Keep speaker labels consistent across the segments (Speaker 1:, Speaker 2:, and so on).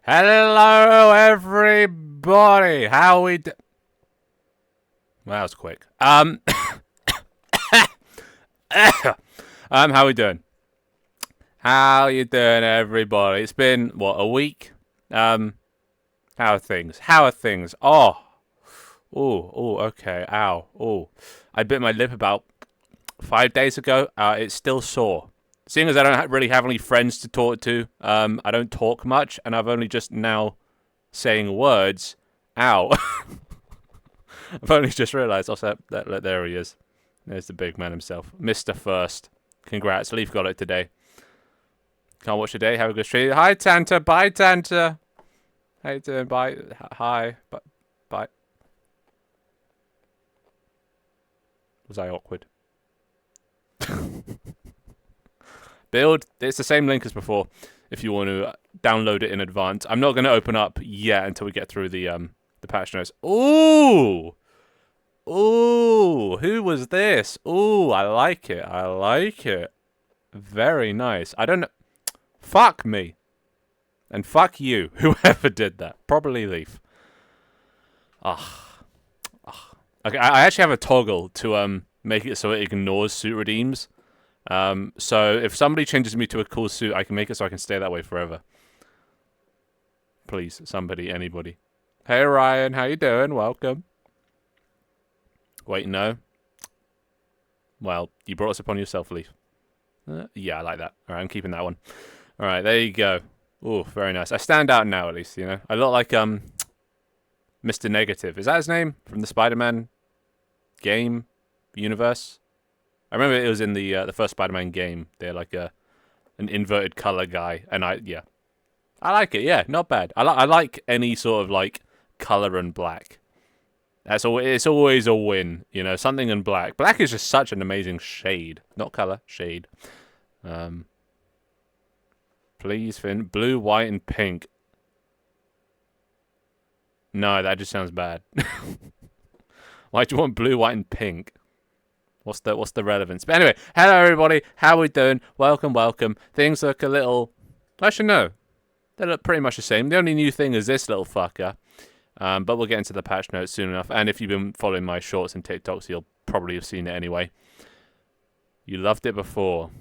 Speaker 1: Hello, everybody. How we do? Well, that was quick. How we doing? How you doing, everybody? It's been what, a week? How are things? How are things? Okay. Ow. I bit my lip about 5 days ago. It's still sore. Seeing as I don't really have any friends to talk to, I don't talk much, and I've only just now saying words. Ow. I've only just realised. Also, there he is. There's the big man himself. Mr. First. Congrats. Leaf got it today. Can't watch today. Have a good stream. Hi, Tanta. Bye, Tanta. How you doing? Bye. Hi. Bye. Was I awkward? Build. It's the same link as before if you want to download it in advance. I'm not going to open up yet until we get through the patch notes. Ooh, who was this? Ooh, I like it. Very nice. I don't know. Fuck me. And fuck you, whoever did that. Probably Leaf. Okay, I actually have a toggle to make it so it ignores suit redeems. So if somebody changes me to a cool suit, I can make it so I can stay that way forever. Please, somebody, anybody. Hey Ryan, how you doing? Welcome. Wait, no. Well, you brought us upon yourself, Leaf. Yeah, I like that. All right, I'm keeping that one. All right, there you go. Ooh, very nice. I stand out now, at least, you know. I look like Mr. Negative. Is that his name from the Spider-Man game universe? I remember it was in the first Spider-Man game. They're like an inverted color guy, and I like it. Yeah, not bad. I like any sort of like color and black. It's always a win, you know. Something in black. Black is just such an amazing shade, not color, shade. Please, Finn. Blue, white, and pink. No, that just sounds bad. Why do you want blue, white, and pink? What's the relevance? But anyway, hello everybody. How we doing? Welcome. Things look a little. Actually, no. They look pretty much the same. The only new thing is this little fucker. But we'll get into the patch notes soon enough. And if you've been following my shorts and TikToks, you'll probably have seen it anyway. You loved it before.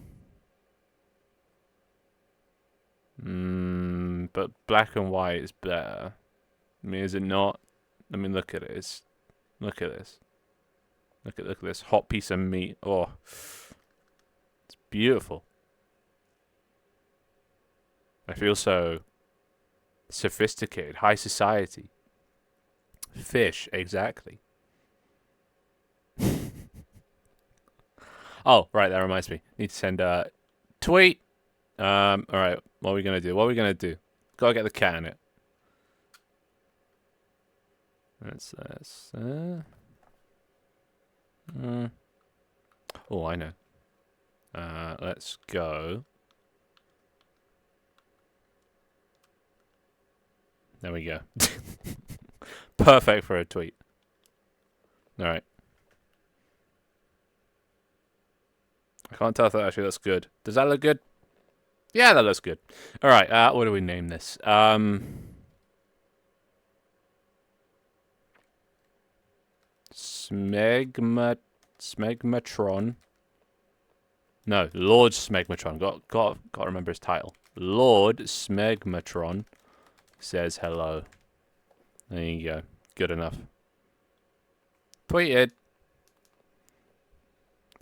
Speaker 1: But black and white is better. I mean, is it not? I mean, look at it. Look at this. Look at this hot piece of meat. Oh, it's beautiful. I feel so sophisticated, high society. Fish, exactly. Oh, right, that reminds me. Need to send a tweet. All right, what are we gonna do? Gotta get the cat in it. That's this. Oh, I know. Let's go. There we go. Perfect for a tweet. All right. I can't tell if that actually looks good. Does that look good? Yeah, that looks good. All right. What do we name this? Smegmatron. No, Lord Smegmatron. Got to remember his title. Lord Smegmatron says hello. There you go. Good enough. Tweeted.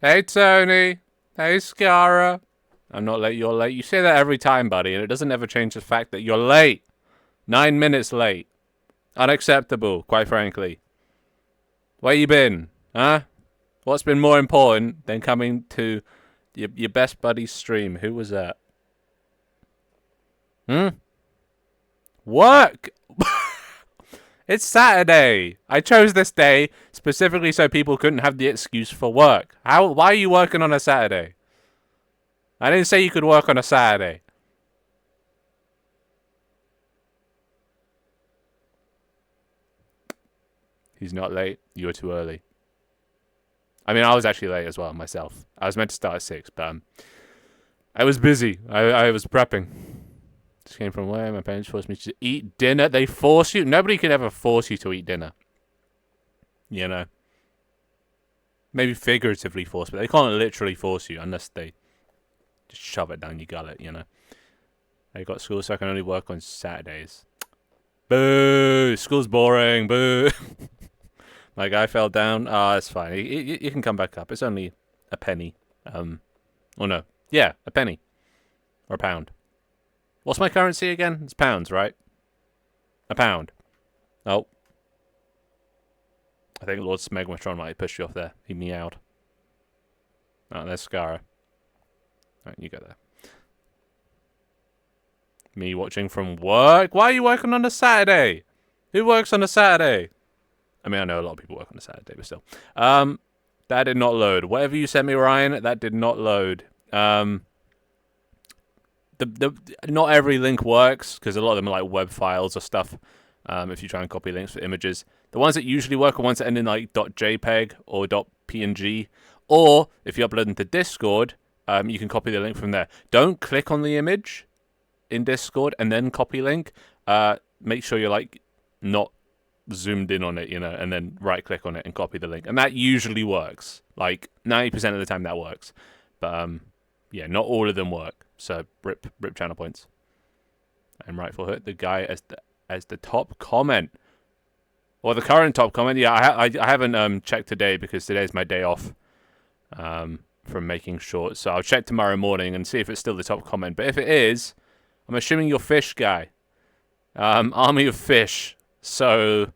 Speaker 1: Hey Tony. Hey Scara. I'm not late. You're late. You say that every time, buddy, and it doesn't ever change the fact that you're late. 9 minutes late. Unacceptable, quite frankly. Where you been? Huh? What's been more important than coming to your best buddy's stream? Who was that? Work! It's Saturday. I chose this day specifically so people couldn't have the excuse for work. Why are you working on a Saturday? I didn't say you could work on a Saturday. He's not late. You were too early. I mean, I was actually late as well myself. I was meant to start at 6, but I was busy. I was prepping. Just came from where my parents forced me to eat dinner. They force you? Nobody can ever force you to eat dinner. You know? Maybe figuratively force, but they can't literally force you unless they just shove it down your gullet, you know? I got school, so I can only work on Saturdays. Boo! School's boring. Boo! My guy fell down. Ah, it's fine. You can come back up. It's only a penny. Oh no. Yeah, a penny. Or a pound. What's my currency again? It's pounds, right? A pound. Oh. I think Lord Smegmatron might have pushed you off there. He meowed. Oh, there's Scara. Alright, you go there. Me watching from work? Why are you working on a Saturday? Who works on a Saturday? I mean, I know a lot of people work on a Saturday, but still. That did not load. Whatever you sent me, Ryan, that did not load. Not every link works, because a lot of them are like web files or stuff. If you try and copy links for images. The ones that usually work are ones that end in like .jpeg or .png. Or, if you upload them to Discord, you can copy the link from there. Don't click on the image in Discord and then copy link. Make sure you're like not zoomed in on it, you know, and then right click on it and copy the link. And that usually works. Like 90% of the time that works. But yeah, not all of them work. So rip channel points. And Rightful Hood, the guy as the top comment. Or the current top comment. Yeah, I haven't checked today because today's my day off from making shorts. So I'll check tomorrow morning and see if it's still the top comment. But if it is, I'm assuming you're Fish Guy. Army of Fish. So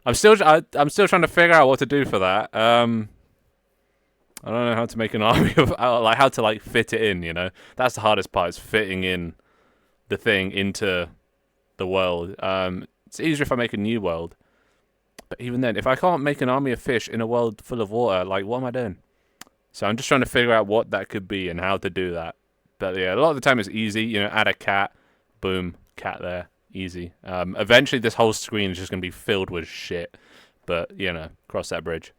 Speaker 1: I'm still trying to figure out what to do for that. I don't know how to make an army of like how to like fit it in, you know. That's the hardest part, is fitting in the thing into the world. It's easier if I make a new world. But even then, if I can't make an army of fish in a world full of water, like what am I doing? So I'm just trying to figure out what that could be and how to do that. But yeah, a lot of the time it's easy, you know, add a cat, boom, cat there. Easy. Eventually this whole screen is just going to be filled with shit. But, you know, cross that bridge.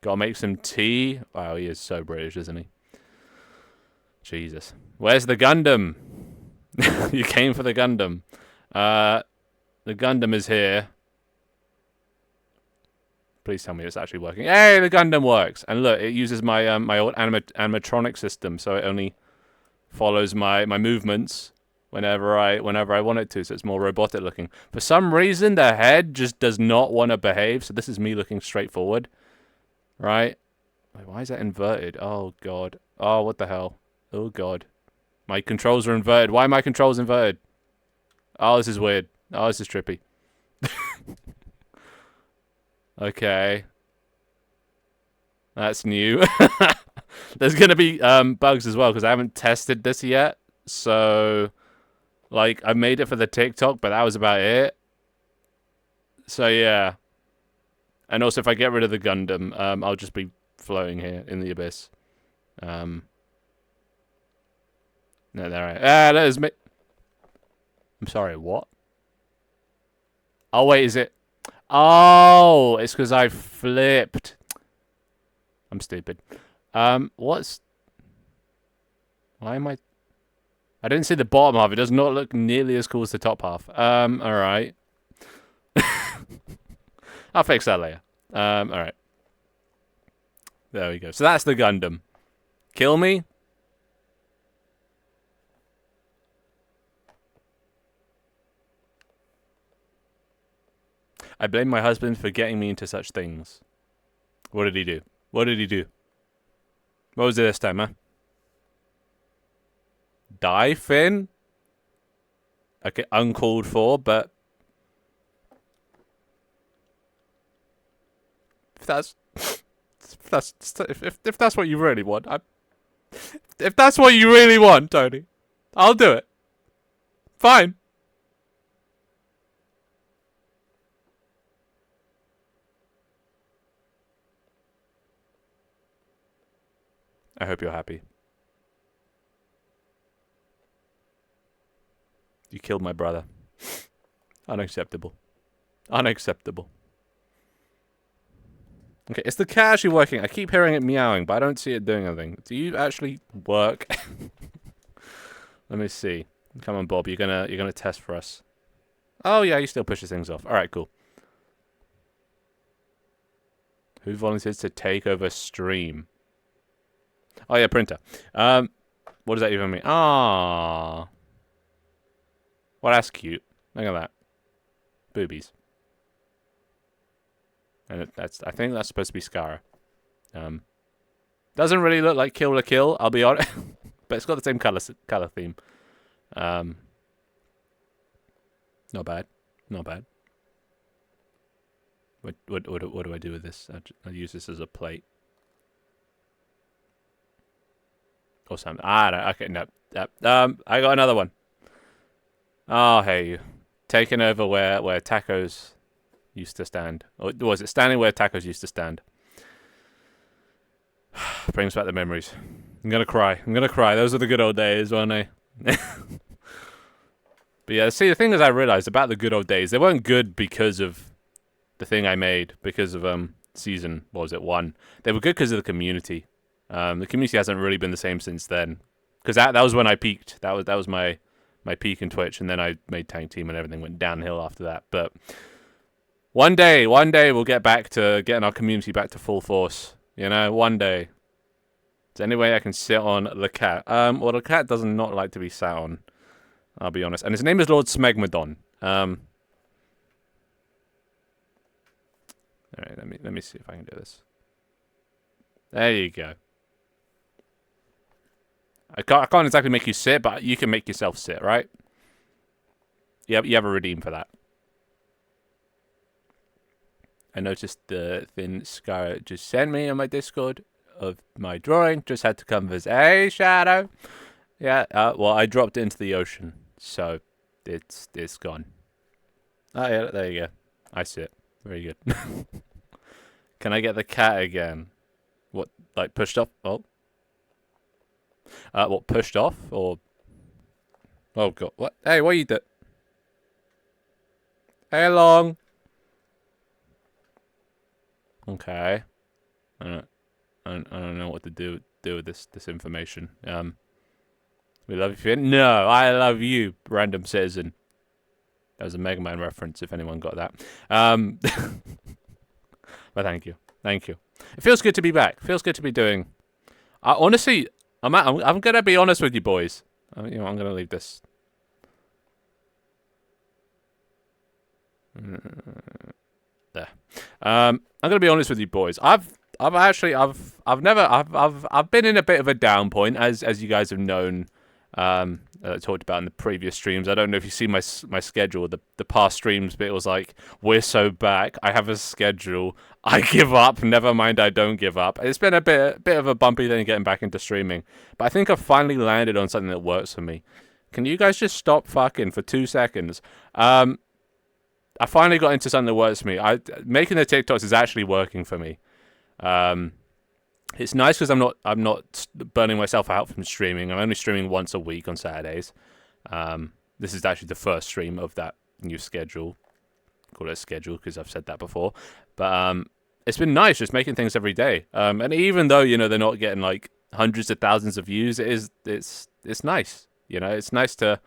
Speaker 1: Gotta make some tea. Wow, he is so British, isn't he? Jesus. Where's the Gundam? You came for the Gundam. The Gundam is here. Please tell me it's actually working. Hey, the Gundam works. And look, it uses my my old animatronic system, so it only follows my movements whenever I want it to, so it's more robotic looking. For some reason, the head just does not want to behave, so this is me looking straight forward. Right? Wait, why is that inverted? Oh, God. Oh, what the hell? Oh, God. My controls are inverted. Why are my controls inverted? Oh, this is weird. Oh, this is trippy. Okay. That's new. There's going to be bugs as well, because I haven't tested this yet. So, like, I made it for the TikTok, but that was about it. So, yeah. And also, if I get rid of the Gundam, I'll just be floating here in the abyss. No, there I... that is me. I'm sorry, what? Oh, wait, is it... Oh, it's because I flipped. I'm stupid. What's... Why am I... I didn't see the bottom half. It does not look nearly as cool as the top half. Alright. I'll fix that later. Alright. There we go. So that's the Gundam. Kill me? I blame my husband for getting me into such things. What did he do? What did he do? What was it this time, huh? Die, Finn? Okay, uncalled for, but... If that's what you really want, if that's what you really want, Tony, I'll do it. Fine. I hope you're happy. You killed my brother. Unacceptable. Unacceptable. Okay, is the cat actually working? I keep hearing it meowing, but I don't see it doing anything. Do you actually work? Let me see. Come on, Bob. You're gonna test for us. Oh yeah, he still pushes things off. All right, cool. Who volunteers to take over stream? Oh yeah, printer. What does that even mean? Ah, well that's cute. Look at that, boobies. And I think that's supposed to be Scara. Doesn't really look like Kill la Kill, I'll be honest, but it's got the same color theme. Not bad, not bad. What do I do with this? I use this as a plate or something. I don't. Okay, no. I got another one. Oh, hey, you taking over where tacos used to stand, or was it standing where tacos used to stand? Brings back the memories. I'm gonna cry. Those are the good old days, weren't they? But yeah, see, the thing is, I realized about the good old days, they weren't good because of the thing I made, because of season, what was it, 1. They were good because of the community. The community hasn't really been the same since then, because that was when I peaked. That was my peak in Twitch, and then I made Tank Team, and everything went downhill after that. But one day we'll get back to getting our community back to full force. You know, one day. Is there any way I can sit on the cat? Well, the cat does not like to be sat on, I'll be honest. And his name is Lord Smegmadon. Alright, let me see if I can do this. There you go. I can't exactly make you sit, but you can make yourself sit, right? You have a redeem for that. I noticed the thing Scarlet just sent me on my Discord of my drawing. Just had to come visit. Hey, Shadow. Yeah. Well, I dropped it into the ocean, so it's gone. Oh yeah, there you go. I see it. Very good. Can I get the cat again? What, like pushed off? Oh. What, pushed off or? Oh god, what? Hey, what you do? Hey, Long. Okay. I don't know what to do with this information. We love you. No, I love you, random citizen. That was a Mega Man reference, if anyone got that. But thank you. It feels good to be back. Feels good to be doing. Honestly, I'm gonna be honest with you boys. I'm gonna leave this. There. I'm gonna be honest with you boys. I've been in a bit of a down point, as you guys have known. Talked about in the previous streams. I don't know if you see my schedule, the past streams, but it was like, we're so back. I have a schedule. I give up. Never mind, I don't give up. It's been a bit of a bumpy thing getting back into streaming, but I think I've finally landed on something that works for me. Can you guys just stop fucking for 2 seconds? I finally got into something that works for me. Making the TikToks is actually working for me. It's nice because I'm not burning myself out from streaming. I'm only streaming once a week on Saturdays. This is actually the first stream of that new schedule. Call it a schedule because I've said that before. But it's been nice just making things every day. And even though they're not getting like hundreds of thousands of views, it's nice. It's nice to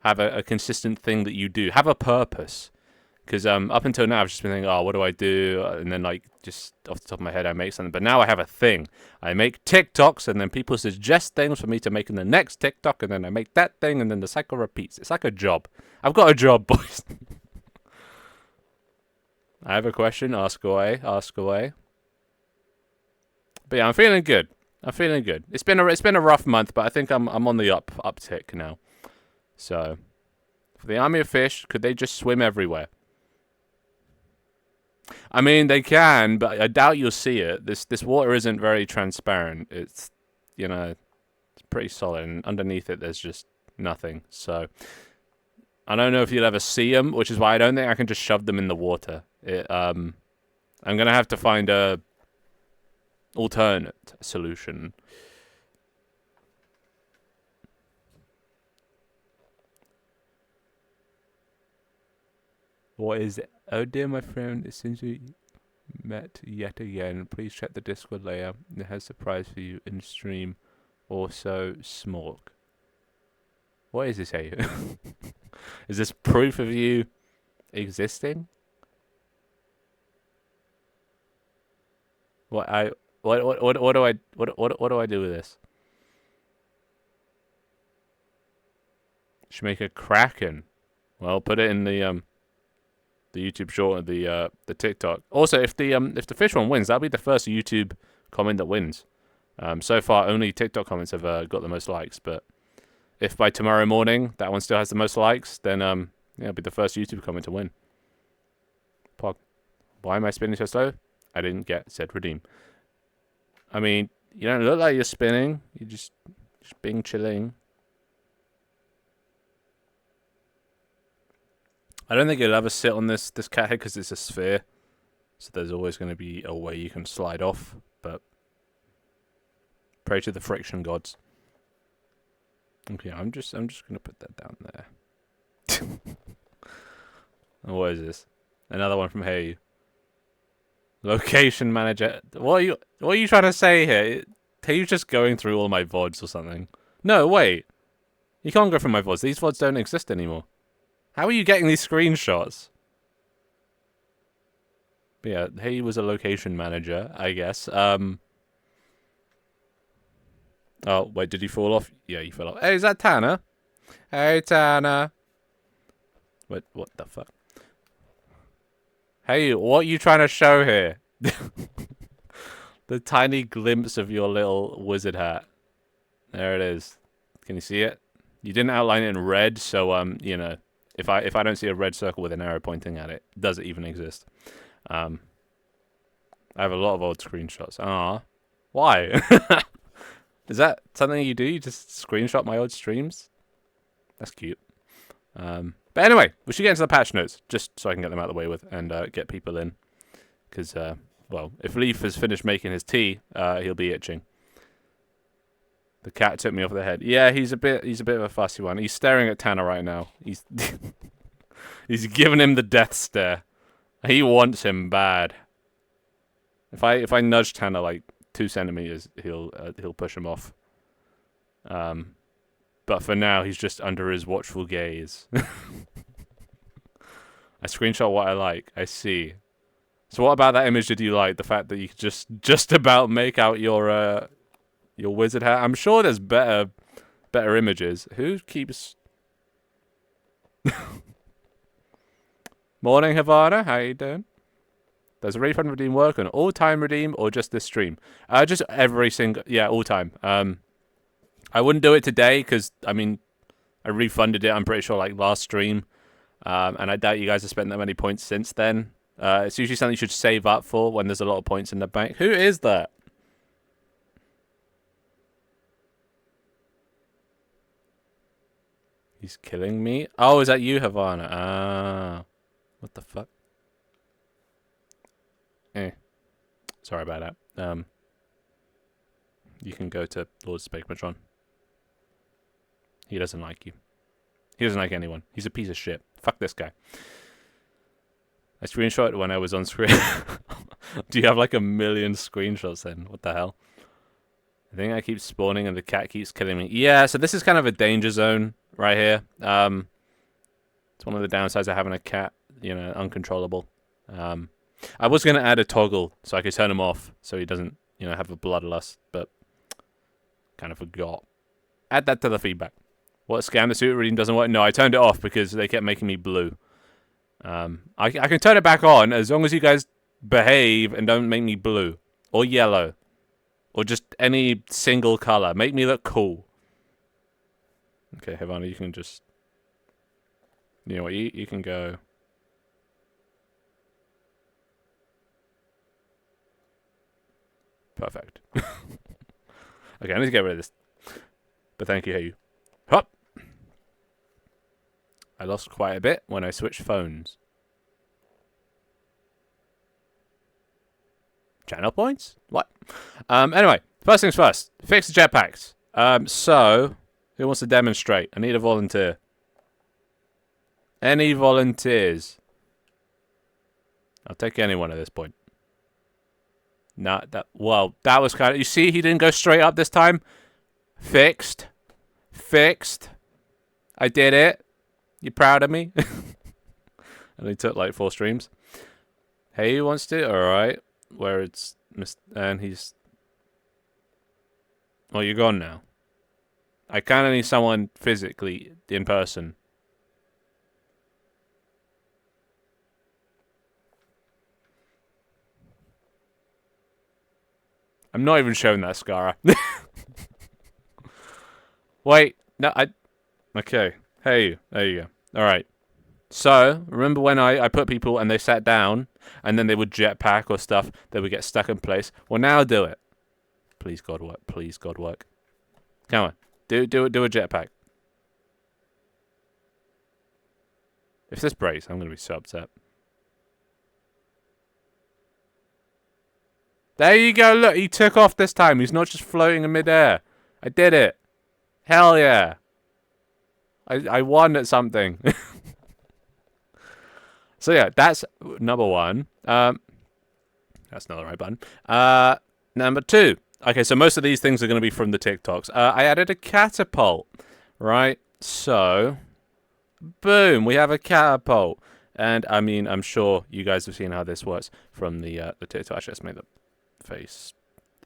Speaker 1: have a consistent thing that you do, have a purpose. Because up until now, I've just been thinking, oh, what do I do? And then, like, just off the top of my head, I make something. But now I have a thing. I make TikToks, and then people suggest things for me to make in the next TikTok, and then I make that thing, and then the cycle repeats. It's like a job. I've got a job, boys. I have a question. Ask away. But yeah, I'm feeling good. It's been a rough month, but I think I'm on the uptick now. So, for the army of fish, could they just swim everywhere? I mean, they can, but I doubt you'll see it. This water isn't very transparent. It's pretty solid, and underneath it, there's just nothing. So I don't know if you'll ever see them, which is why I don't think I can just shove them in the water. I'm gonna have to find a alternate solution. What is it? Oh dear, my friend, since we met yet again, please check the Discord layer. It has a surprise for you in stream. Also, Smork. What is this here? Is this proof of you existing? What do I do with this? Should make a Kraken. Well, put it in the YouTube short of the TikTok. Also, if the fish one wins, that'll be the first YouTube comment that wins. So far, only TikTok comments have got the most likes. But if by tomorrow morning that one still has the most likes, then yeah, it'll be the first YouTube comment to win. Pog. Why am I spinning so slow? I didn't get said redeem. I mean, you don't look like you're spinning. You're just being chilling. I don't think you'll ever sit on this cat head because it's a sphere. So there's always going to be a way you can slide off. But pray to the friction gods. Okay, I'm just going to put that down there. What is this? Another one from Hey. Location manager. What are you trying to say here? Are you just going through all my VODs or something? No, wait. You can't go through my VODs. These VODs don't exist anymore. How are you getting these screenshots? But yeah, he was a location manager, I guess. Oh, wait, did he fall off? Yeah, he fell off. Hey, is that Tanner? Hey, Tanner. What the fuck? Hey, what are you trying to show here? The tiny glimpse of your little wizard hat. There it is. Can you see it? You didn't outline it in red, so you know, if I don't see a red circle with an arrow pointing at it, does it even exist? I have a lot of old screenshots. Ah, why? Is that something you do? You just screenshot my old streams? That's cute. But anyway, we should get into the patch notes, just so I can get them out of the way with and get people in. Because, well, if Leaf has finished making his tea, he'll be itching. The cat took me off the head. Yeah, he's a bit of a fussy one. He's staring at Tanner right now. He's he's giving him the death stare. He wants him bad. If I nudge Tanner like 2 centimeters, he'll push him off. But for now, he's just under his watchful gaze. I screenshot what I like. I see. So what about that image did you like? The fact that you could just about make out your wizard hat? I'm sure there's better images. Who keeps... Morning, Havana. How you doing? Does a refund redeem work on all-time redeem or just this stream? Just every single... Yeah, all-time. I wouldn't do it today because, I mean, I refunded it, I'm pretty sure, like, last stream. And I doubt you guys have spent that many points since then. It's usually something you should save up for when there's a lot of points in the bank. Who is that? He's killing me? Oh, is that you, Havana? Ah. What the fuck? Sorry about that. You can go to Lord Spakematron. He doesn't like you. He doesn't like anyone. He's a piece of shit. Fuck this guy. I screenshot when I was on screen. Do you have like 1 million screenshots then? What the hell? I think I keep spawning and the cat keeps killing me. Yeah, so this is kind of a danger zone right here. It's one of the downsides of having a cat, you know, uncontrollable. I was going to add a toggle so I could turn him off so he doesn't, you know, have a bloodlust, but kind of forgot. Add that to the feedback. What, scam the suit reading doesn't work? No, I turned it off because they kept making me blue. I can turn it back on as long as you guys behave and don't make me blue or yellow or just any single color. Make me look cool. Okay, Havana, you can just... You know what, you can go... Perfect. Okay, I need to get rid of this. But thank you, hey you. Hop! I lost quite a bit when I switched phones. Channel points? What? Anyway, first things first. Fix the jetpacks. So, who wants to demonstrate? I need a volunteer. Any volunteers? I'll take anyone at this point. Nah, well, that was kind of... You see, he didn't go straight up this time. Fixed. Fixed. I did it. You proud of me? And he took like 4 streams. Hey, who wants to? Alright. Where it's... And he's... Well, you're gone now. I kind of need someone physically in person. I'm not even showing that, Scara. Wait. No, Okay. Hey, there you go. Alright. So, remember when I put people and they sat down, and then they would jetpack or stuff, they would get stuck in place? Well, now do it. Please, God, work. Please, God, work. Come on. Do a jetpack. If this breaks, I'm going to be so upset. There you go. Look, he took off this time. He's not just floating in midair. I did it. Hell yeah. I won at something. So yeah, that's number 1. That's not the right button. Number 2. Okay, so most of these things are going to be from the TikToks. I added a catapult, right? So, boom, we have a catapult. And, I mean, I'm sure you guys have seen how this works from the TikTok. Actually, let's make the face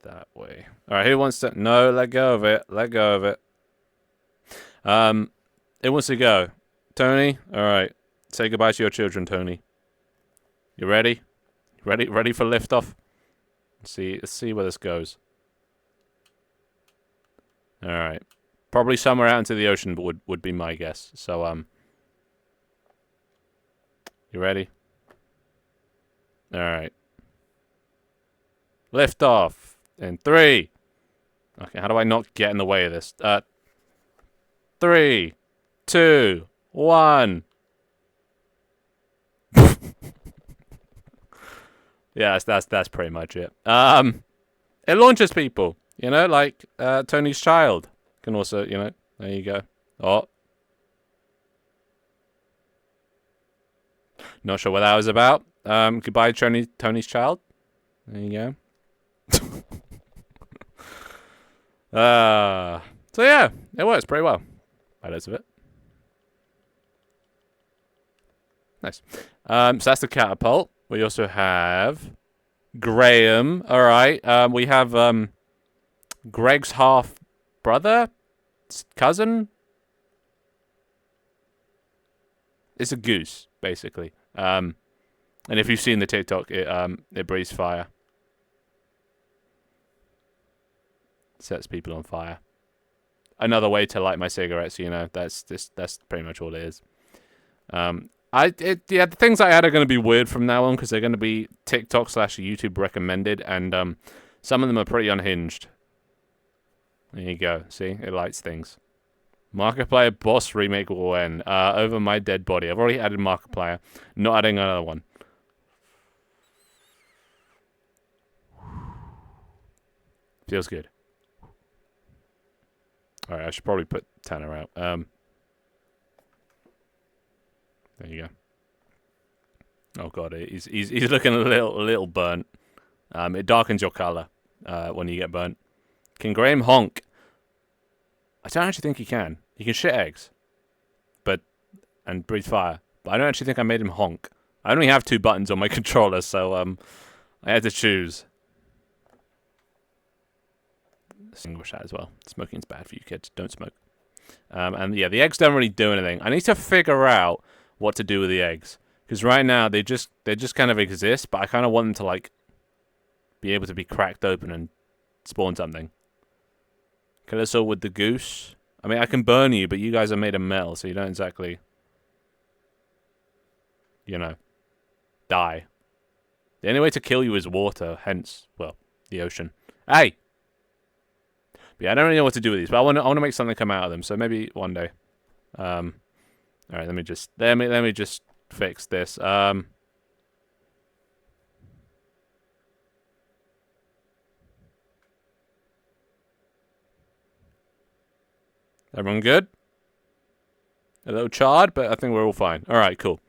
Speaker 1: that way. All right, who wants to... No, let go of it. Let go of it. It wants to go. Tony? All right. Say goodbye to your children, Tony. You ready? Ready for liftoff? Let's see where this goes. All right. Probably somewhere out into the ocean would be my guess. So you ready? All right. Lift off in 3. Okay, how do I not get in the way of this? 3, 2, 1. Yeah, that's pretty much it. It launches people, you know, like Tony's child can also, you know, there you go. Oh, not sure what that was about. Goodbye, Tony's child. There you go. So yeah, it works pretty well. By loads of it. Nice. So that's the catapult. We also have Graham. All right. We have Greg's half brother, cousin. It's a goose, basically. And if you've seen the TikTok, it breathes fire. Sets people on fire. Another way to light my cigarettes, you know. That's pretty much all it is. The things I add are going to be weird from now on because they're going to be TikTok/YouTube recommended, and some of them are pretty unhinged. There you go. See, it lights things. Markiplier boss remake when over my dead body. I've already added Markiplier. Not adding another one. Feels good. All right, I should probably put Tanner out. There you go. Oh god, he's looking a little burnt. It darkens your color when you get burnt. Can Graham honk? I don't actually think he can. He can shit eggs, and breathe fire. But I don't actually think I made him honk. I only have 2 buttons on my controller, so I had to choose. Distinguish that as well. Smoking's bad for you kids. Don't smoke. And yeah, the eggs don't really do anything. I need to figure out what to do with the eggs, because right now they just kind of exist, but I kind of want them to like be able to be cracked open and spawn something. Kill us all with the goose. I mean, I can burn you, but you guys are made of metal, so you don't exactly, you know, die. The only way to kill you is water, hence, well, the ocean. Hey! But yeah, I don't really know what to do with these, but I want to make something come out of them, so maybe one day. All right, let me just fix this. Everyone good? A little charred, but I think we're all fine. All right, cool.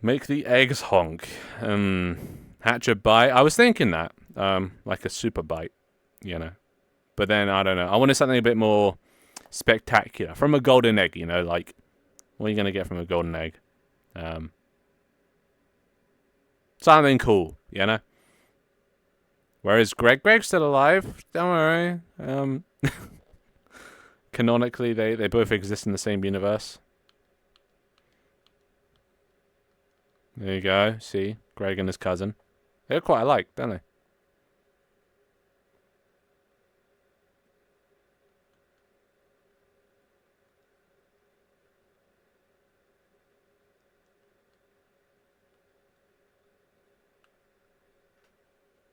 Speaker 1: Make the eggs honk. Hatch a bite. I was thinking that, like a super bite, you know. But then I don't know. I wanted something a bit more spectacular from a golden egg. You know, like what are you gonna get from a golden egg? Something cool, you know. Whereas Greg's still alive. Don't worry. Canonically, they both exist in the same universe. There you go. See, Greg and his cousin. They look quite alike, don't they?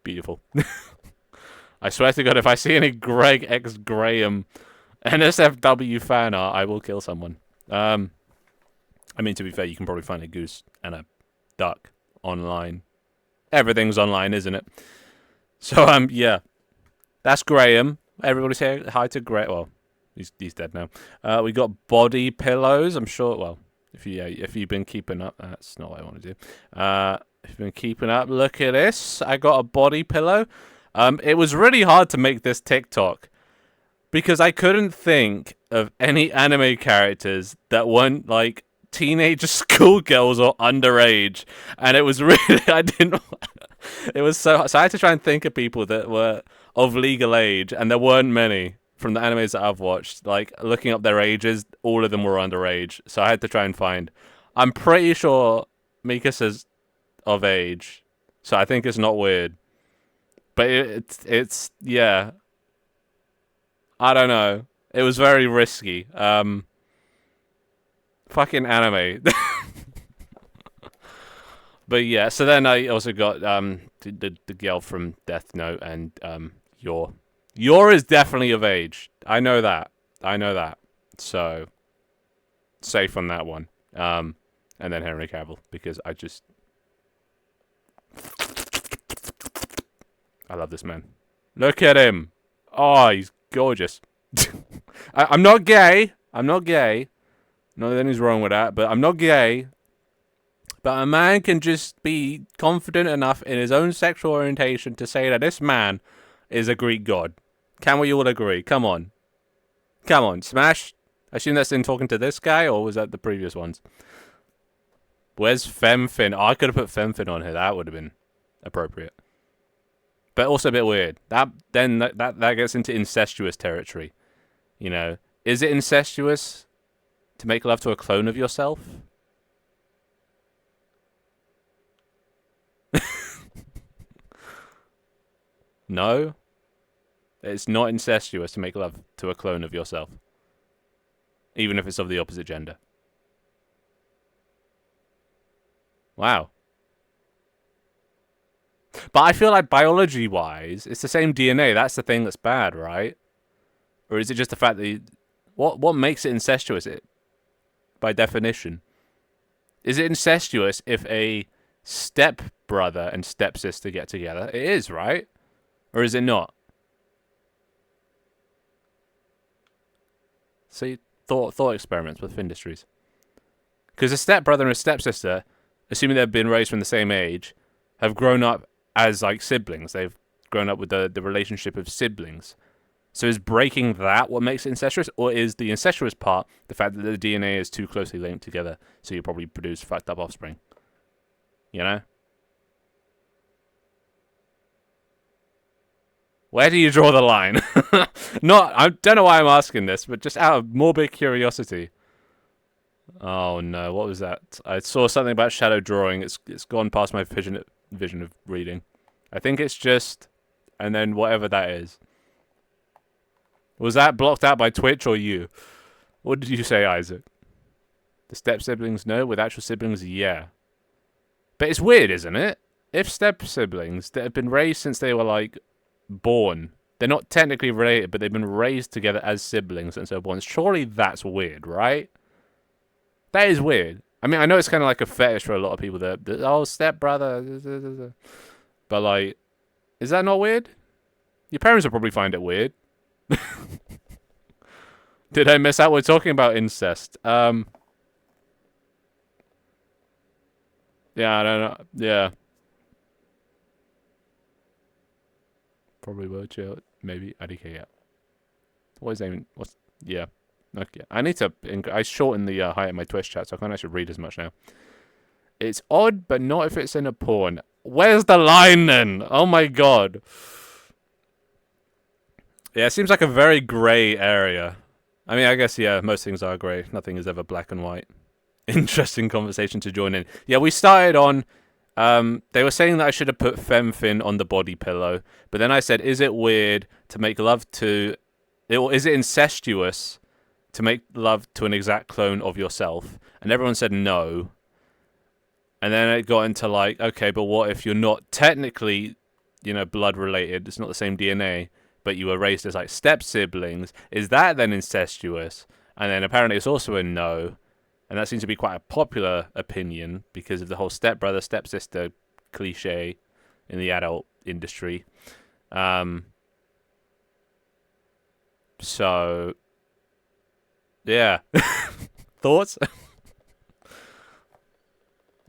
Speaker 1: Beautiful. I swear to God, if I see any Greg X Graham NSFW fan art, I will kill someone. I mean, to be fair, you can probably find a goose and a duck online. Everything's online, isn't it? So, yeah. That's Graham. Everybody say hi to Graham. Well, he's dead now. We got body pillows. I'm sure, well, if you've been keeping up, that's not what I want to do. If you've been keeping up, look at this. I got a body pillow. It was really hard to make this TikTok because I couldn't think of any anime characters that weren't like teenage schoolgirls or underage, and it was really I didn't. It was so I had to try and think of people that were of legal age, and there weren't many from the animes that I've watched. Like looking up their ages, all of them were underage, so I had to try and find. I'm pretty sure Mikasa's of age, so I think it's not weird. But it's yeah. I don't know. It was very risky. Fucking anime. But yeah, so then I also got the girl from Death Note, and Yor is definitely of age. I know that. So safe on that one. And then Henry Cavill, because I love this man. Look at him. Oh, he's gorgeous. I'm not gay. Not that anything's wrong with that, but I'm not gay. But a man can just be confident enough in his own sexual orientation to say that this man is a Greek god. Can we all agree? Come on. Smash. I assume that's in talking to this guy, or was that the previous ones? Where's Femfin? Oh, I could have put Femfin on here. That would have been appropriate. But also a bit weird. That gets into incestuous territory. You know, is it incestuous to make love to a clone of yourself? No, it's not incestuous to make love to a clone of yourself, even if it's of the opposite gender. Wow. But I feel like biology-wise, it's the same DNA. That's the thing that's bad, right? Or is it just the fact that what makes it incestuous? By definition, is it incestuous if a stepbrother and stepsister get together? It is, right? Or is it not? See, thought experiments with Industries. Because a stepbrother and a stepsister, assuming they've been raised from the same age, have grown up as like siblings. They've grown up with the relationship of siblings. So is breaking that what makes it incestuous? Or is the incestuous part the fact that the DNA is too closely linked together, so you probably produce fucked up offspring? You know? Where do you draw the line? I don't know why I'm asking this, but just out of morbid curiosity. Oh no, what was that? I saw something about shadow drawing. It's gone past my vision of reading. I think it's just, and then whatever that is. Was that blocked out by Twitch or you? What did you say, Isaac? The step siblings, no. With actual siblings, yeah. But it's weird, isn't it? If step siblings that have been raised since they were like born, they're not technically related, but they've been raised together as siblings and so born. Surely that's weird, right? That is weird. I mean, I know it's kind of like a fetish for a lot of people that oh, stepbrother. But like, is that not weird? Your parents will probably find it weird. Did I miss out? We're talking about incest. Yeah, I don't know. Yeah. Probably will chill. Maybe IDK, yeah. What's yeah. Okay, I need to. I shortened the height of my Twitch chat, so I can't actually read as much now. It's odd, but not if it's in a porn. Where's the line then? Oh my god. Yeah, it seems like a very grey area. I mean, I guess, yeah, most things are grey. Nothing is ever black and white. Interesting conversation to join in. Yeah, we started on... they were saying that I should have put femfin on the body pillow, but then I said, is it weird to make love to... Is it incestuous to make love to an exact clone of yourself? And everyone said no. And then it got into like, okay, but what if you're not technically, blood related? It's not the same DNA, but you were raised as like step siblings. Is that then incestuous? And then apparently it's also a no. And that seems to be quite a popular opinion because of the whole stepbrother, stepsister cliche in the adult industry. So, yeah. Thoughts?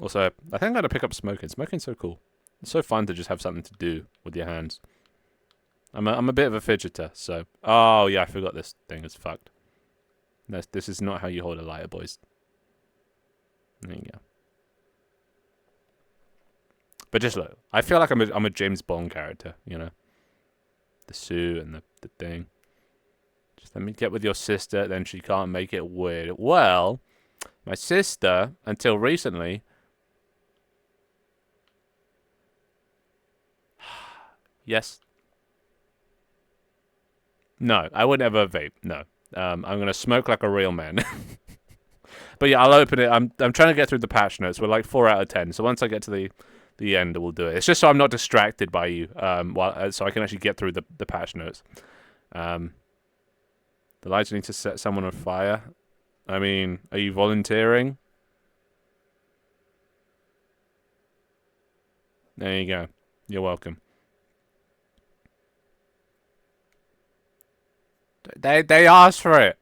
Speaker 1: Also, I think I'm going to pick up smoking. Smoking's so cool. It's so fun to just have something to do with your hands. I'm a bit of a fidgeter, so... Oh, yeah, I forgot this thing is fucked. This is not how you hold a lighter, boys. There you go. But just look, I feel like I'm a James Bond character, The suit and the thing. Just let me get with your sister, then she can't make it weird. Well, my sister, until recently... Yes. No, I would never vape. No. I'm going to smoke like a real man. But yeah, I'll open it. I'm trying to get through the patch notes. We're like 4 out of 10. So once I get to the end, we'll do it. It's just so I'm not distracted by you. So I can actually get through the patch notes. The lights need to set someone on fire. I mean, are you volunteering? There you go. You're welcome. They asked for it.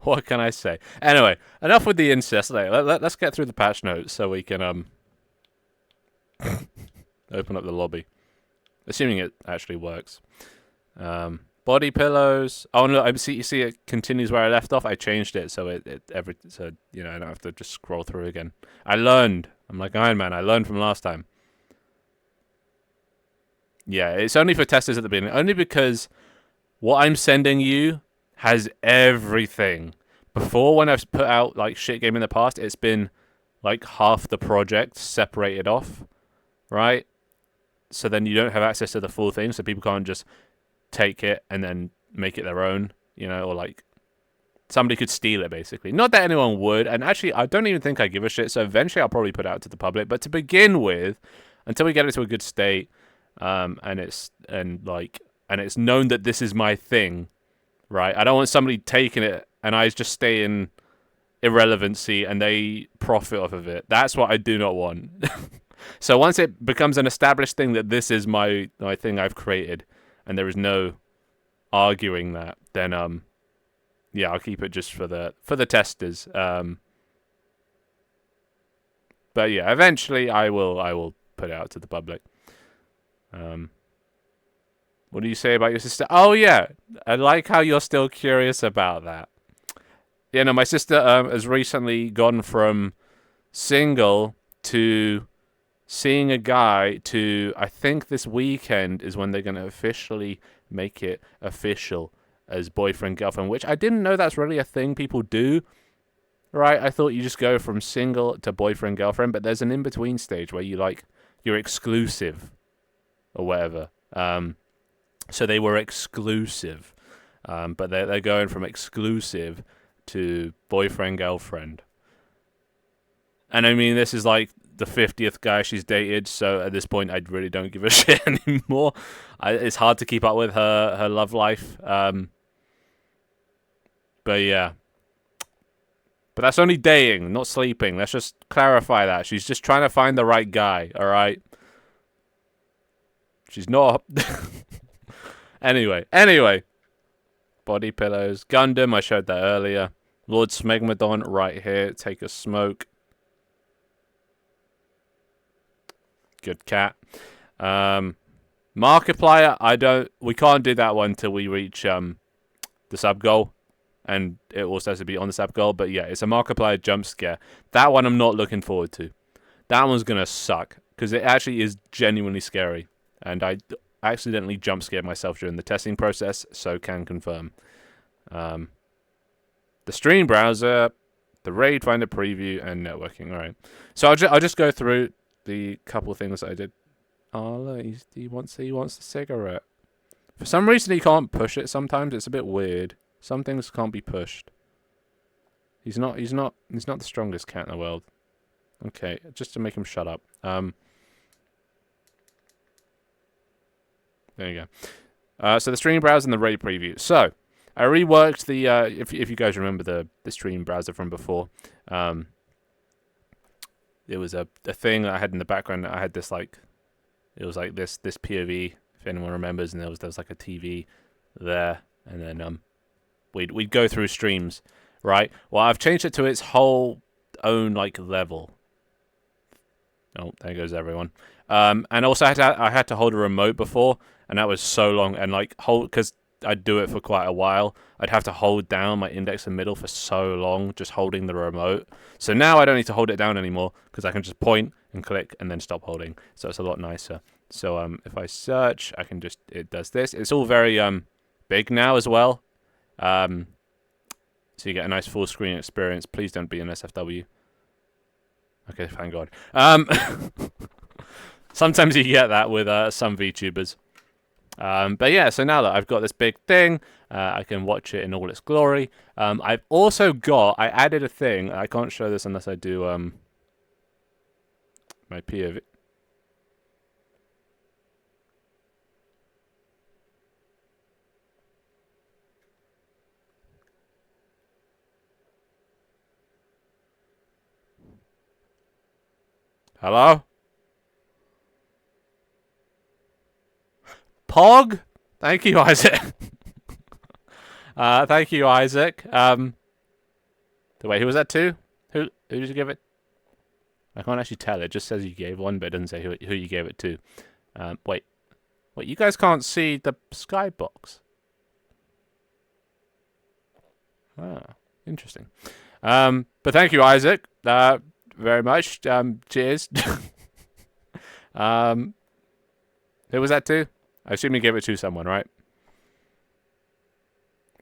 Speaker 1: What can I say? Anyway, enough with the incest. Let's get through the patch notes so we can open up the lobby. Assuming it actually works. Body pillows. Oh no, you see it continues where I left off. I changed it so I don't have to just scroll through again. I learned. I'm like Iron Man. I learned from last time. Yeah, it's only for testers at the beginning. Only because what I'm sending you has everything. Before, when I've put out like shit game in the past, it's been like half the project separated off, right? So then you don't have access to the full thing, so people can't just take it and then make it their own, or like somebody could steal it basically. Not that anyone would, and actually I don't even think I give a shit, so eventually I'll probably put it out to the public, but to begin with, until we get it to a good state, and it's known that this is my thing, right? I don't want somebody taking it and I just stay in irrelevancy and they profit off of it. That's what I do not want. So once it becomes an established thing that this is my thing I've created, and there is no arguing that, then yeah, I'll keep it just for the testers. But yeah, eventually I will put it out to the public. What do you say about your sister? Oh yeah, I like how you're still curious about that. Yeah, no, my sister has recently gone from single to seeing a guy to, I think this weekend is when they're going to officially make it official as boyfriend, girlfriend, which I didn't know that's really a thing people do, right? I thought you just go from single to boyfriend, girlfriend, but there's an in-between stage where you're exclusive or whatever. So they were exclusive, but they're going from exclusive to boyfriend, girlfriend. And I mean, this is like the 50th guy she's dated, so at this point I really don't give a shit anymore. It's hard to keep up with her love life. But yeah. But that's only dating, not sleeping. Let's just clarify that. She's just trying to find the right guy, alright? She's not... Anyway. Body pillows. Gundam, I showed that earlier. Lord Smegmadon right here. Take a smoke. Good cat. Markiplier, we can't do that one till we reach the sub goal, and it also has to be on the sub goal. But yeah, it's a Markiplier jump scare. That one I'm not looking forward to. That one's gonna suck because it actually is genuinely scary, and I accidentally jump scared myself during the testing process, so can confirm. The stream browser, the Raid Finder preview, and networking. All right, so I'll just go through the couple of things that I did. Oh look, he wants the cigarette. For some reason he can't push it. Sometimes it's a bit weird. Some things can't be pushed. He's not the strongest cat in the world. Okay, just to make him shut up. There you go. So the stream browser and the Raid preview. So I reworked the if you guys remember the stream browser from before, it was a thing that I had in the background. I had this it was like this POV, if anyone remembers, and there was like a TV there, and then we'd go through streams, right? Well, I've changed it to its whole own like level. Oh, there goes everyone. And also I had to hold a remote before, and that was so long, and like because I'd do it for quite a while. I'd have to hold down my index and middle for so long, just holding the remote. So now I don't need to hold it down anymore because I can just point and click and then stop holding. So it's a lot nicer. So if I search, I can it does this. It's all very big now as well. So you get a nice full screen experience. Please don't be an SFW. Okay, thank God. Sometimes you get that with some VTubers. But yeah, so now that I've got this big thing, I can watch it in all its glory. I've also I added a thing. I can't show this unless I do my POV. Hello? Pog? Thank you, Isaac. Thank you, Isaac. Wait, who was that to? Who did you give it? I can't actually tell. It just says you gave one, but it doesn't say who you gave it to. Wait, you guys can't see the skybox. Ah, interesting. But thank you, Isaac. Very much. Cheers. Who was that to? I assume you gave it to someone, right?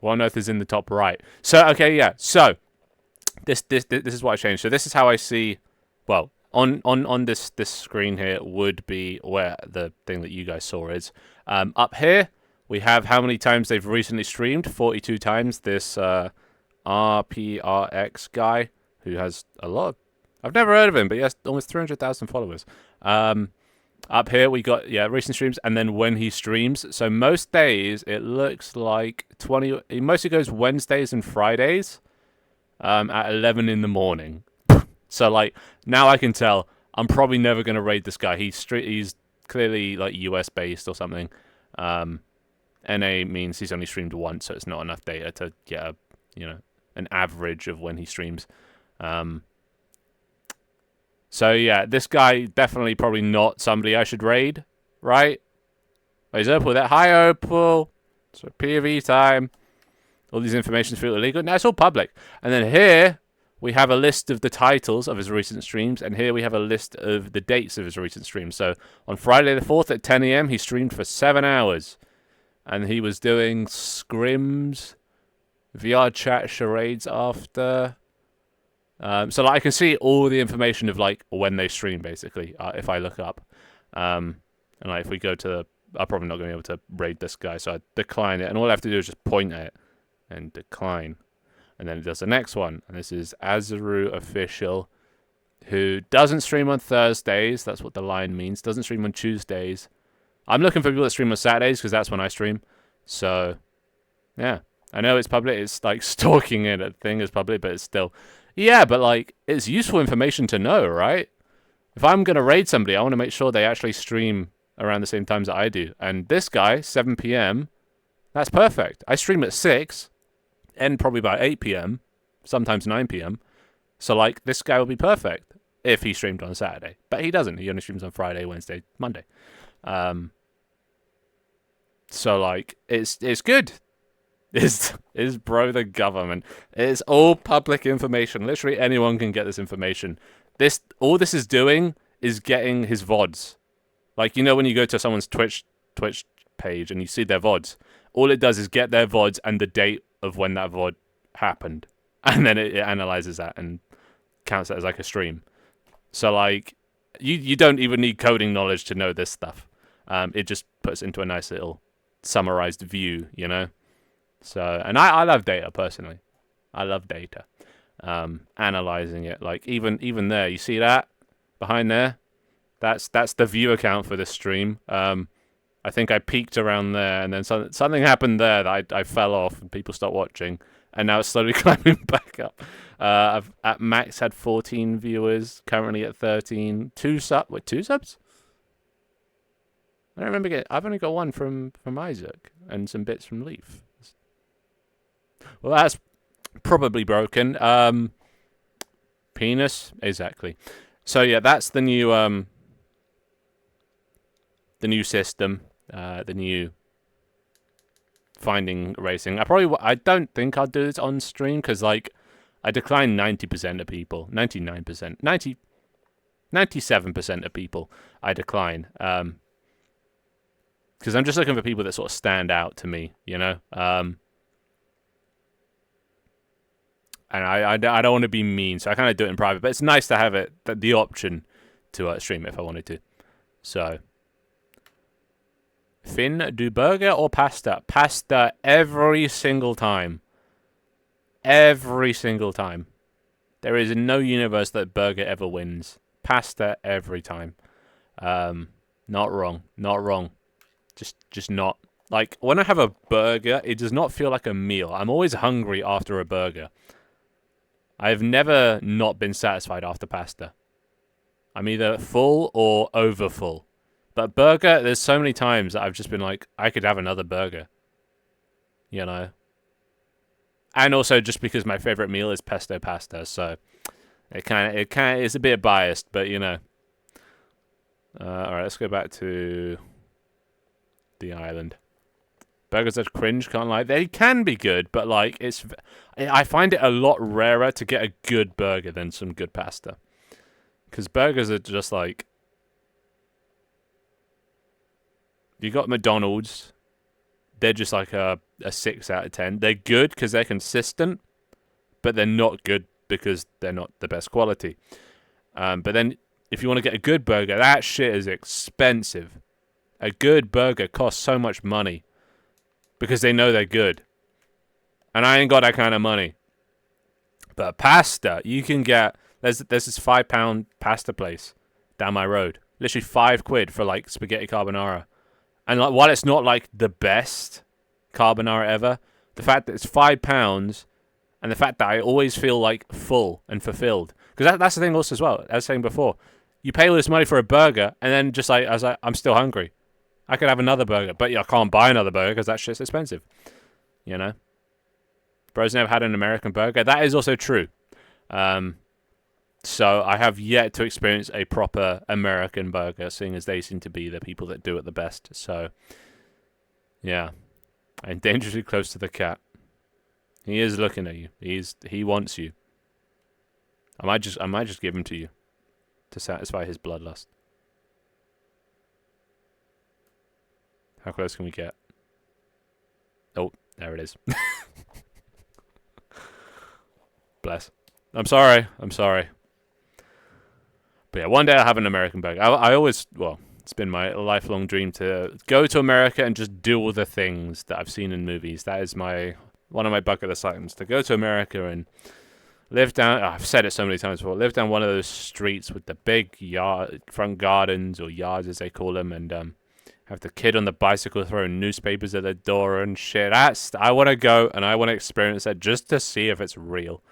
Speaker 1: What on earth is in the top right? So, okay, yeah. So, this is what I changed. So, this is how I see. Well, on this screen here would be where the thing that you guys saw is. Up here, we have how many times they've recently streamed. 42 times. This RPRX guy, who has a lot of... I've never heard of him, but he has almost 300,000 followers. Up here, we got, recent streams, and then when he streams. So most days, it looks like 20... He mostly goes Wednesdays and Fridays at 11 in the morning. So, like, now I can tell I'm probably never going to raid this guy. He's clearly, like, US-based or something. NA means he's only streamed once, so it's not enough data to get an average of when he streams. So, yeah, this guy definitely probably not somebody I should raid, right? Where's Opal? Hi, Opal. So, POV time. All these informations feel illegal. No, it's all public. And then here, we have a list of the titles of his recent streams. And here we have a list of the dates of his recent streams. So, on Friday the 4th at 10 a.m., he streamed for 7 hours. And he was doing scrims, VR chat charades after... so like, I can see all the information of like when they stream basically if I look up, and like if we go to, I'm probably not going to be able to raid this guy, so I decline it, and all I have to do is just point at it and decline, and then it does the next one, and this is Azaru Official, who doesn't stream on Thursdays. That's what the line means. Doesn't stream on Tuesdays. I'm looking for people that stream on Saturdays because that's when I stream. So yeah, I know it's public. It's like stalking it. A thing is public, but it's still. Yeah, but like, it's useful information to know, right? If I'm going to raid somebody, I want to make sure they actually stream around the same times that I do. And this guy, 7 p.m., that's perfect. I stream at 6, end probably by 8 p.m., sometimes 9 p.m. So, like, this guy will be perfect if he streamed on Saturday. But he doesn't. He only streams on Friday, Wednesday, Monday. So like, it's good. Is bro the government? It's all public information. Literally anyone can get this information. All this is doing is getting his VODs. Like, you know, when you go to someone's Twitch page and you see their VODs, all it does is get their VODs and the date of when that VOD happened, and then it analyzes that and counts that as like a stream. So like, you don't even need coding knowledge to know this stuff. It just puts into a nice little summarized view, you know. So, and I love data personally. I love data. Analyzing it, like even there, you see that behind there? That's the view account for this stream. I think I peaked around there, and then something happened there that I fell off, and people stopped watching, and now it's slowly climbing back up. I've at max had 14 viewers, currently at 13. Two subs? I don't remember I've only got one from Isaac and some bits from Leaf. Well, that's probably broken. Penis, exactly. So yeah, that's the new system, the new finding racing. I don't think I'll do this on stream because like I decline 90% of people, 99%, 97% of people I decline. Because I'm just looking for people that sort of stand out to me, you know. And I don't want to be mean, so I kind of do it in private. But it's nice to have the option to stream it if I wanted to. So, Finn, do burger or pasta? Pasta every single time. Every single time. There is no universe that burger ever wins. Pasta every time. Not wrong. Not wrong. Just not. Like, when I have a burger, it does not feel like a meal. I'm always hungry after a burger. I've never not been satisfied after pasta. I'm either full or over full. But burger, there's so many times that I've just been like, I could have another burger. You know? And also just because my favorite meal is pesto pasta, so it's a bit biased, but you know. Alright, let's go back to the island. Burgers are cringe, can't lie. They can be good, but like I find it a lot rarer to get a good burger than some good pasta. Because burgers are just like, you got McDonald's, they're just like a 6 out of 10. They're good because they're consistent, but they're not good because they're not the best quality. But then if you want to get a good burger, that shit is expensive. A good burger costs so much money because they know they're good. And I ain't got that kind of money. But pasta, you can get, there's this £5 pasta place down my road. Literally £5 for like spaghetti carbonara. And like, while it's not like the best carbonara ever, the fact that it's £5 and the fact that I always feel like full and fulfilled. Because that's the thing also as well, as I was saying before. You pay all this money for a burger and then just like, I'm still hungry. I could have another burger, but I can't buy another burger because that shit's expensive. You know? Bro's never had an American burger. That is also true. So I have yet to experience a proper American burger, seeing as they seem to be the people that do it the best. So, yeah. I'm dangerously close to the cat. He is looking at you. He wants you. I might just give him to you to satisfy his bloodlust. How close can we get? Oh, there it is. Bless. I'm sorry. But yeah, one day I'll have an American burger. I always, it's been my lifelong dream to go to America and just do all the things that I've seen in movies. That is one of my bucket list items, to go to America and live down, I've said it so many times before, live down one of those streets with the big front gardens, or yards as they call them, and have the kid on the bicycle throwing newspapers at the door and shit. I want to go and I want to experience that just to see if it's real.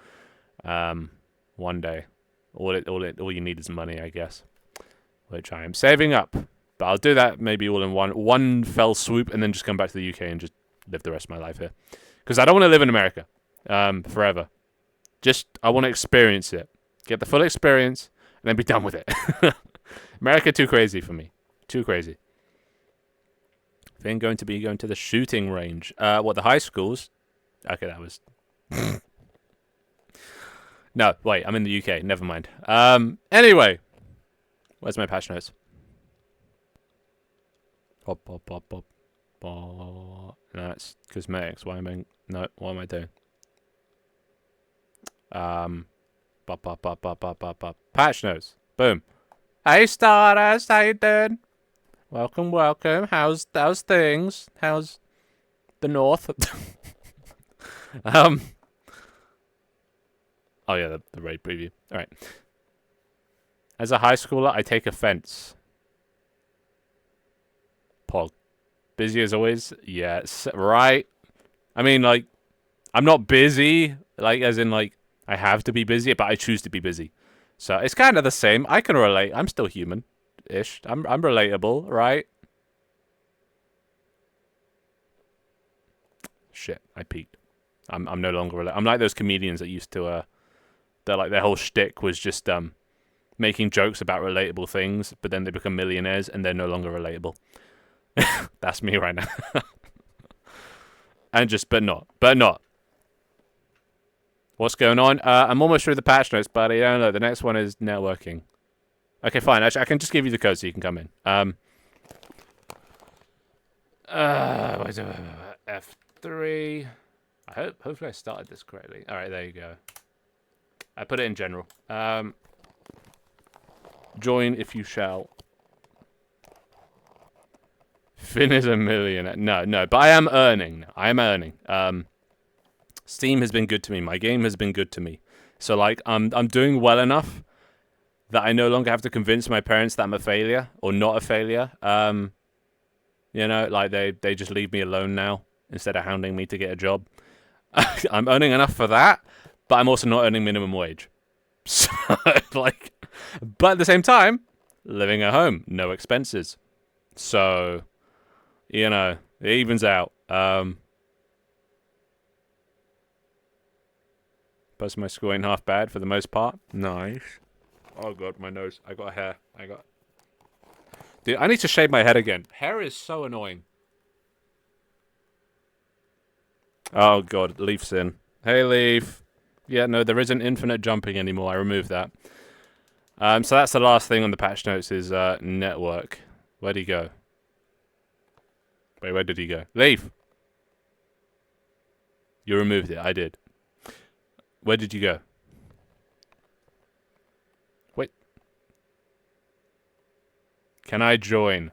Speaker 1: One day. All you need is money, I guess, which I am saving up. But I'll do that maybe all in one fell swoop, and then just come back to the UK and just live the rest of my life here. Because I don't want to live in America forever. I want to experience it. Get the full experience, and then be done with it. America, too crazy for me. Too crazy. Then going to be going to the shooting range. What, the high schools? Okay, that was... No, wait, I'm in the UK. Never mind. Anyway. Where's my patch notes? Pop, pop, pop, pop. No, it's cosmetics. Why am I... No, what am I doing? Pop, pop, pop, pop, pop, pop, pop. Patch notes. Boom. Hey, Stardust. How you doing? Welcome, welcome. How's things? How's the north? Oh yeah, the raid preview. All right. As a high schooler, I take offense. Pog. Busy as always? Yes. Right. I mean, like, I'm not busy, like, as in, like, I have to be busy, but I choose to be busy. So it's kind of the same. I can relate. I'm still human-ish. I'm relatable, right? Shit, I peaked. I'm no longer relatable. I'm like those comedians that used to, that like their whole shtick was just making jokes about relatable things, but then they become millionaires and they're no longer relatable. That's me right now. And just, but not. What's going on? I'm almost through the patch notes, buddy. I don't know. The next one is networking. Okay, fine. Actually, I can just give you the code so you can come in. F3. Hopefully I started this correctly. All right, there you go. I put it in general. Join if you shall. Finn is a millionaire. No, but I am earning. Steam has been good to me. My game has been good to me. So like I'm doing well enough that I no longer have to convince my parents that I'm a failure or not a failure. You know, like they just leave me alone now instead of hounding me to get a job. I'm earning enough for that, but I'm also not earning minimum wage. So like, but at the same time, living at home, no expenses. So, you know, it evens out. But my school ain't half bad for the most part. Nice. Oh god, my nose. I got hair. Dude, I need to shave my head again. Hair is so annoying. Oh god, Leaf's in. Hey Leaf. Yeah, no, there isn't infinite jumping anymore. I removed that. So that's the last thing on the patch notes is network. Where'd he go? Wait, where did he go? Leaf! You removed it. I did. Where did you go? Wait. Can I join?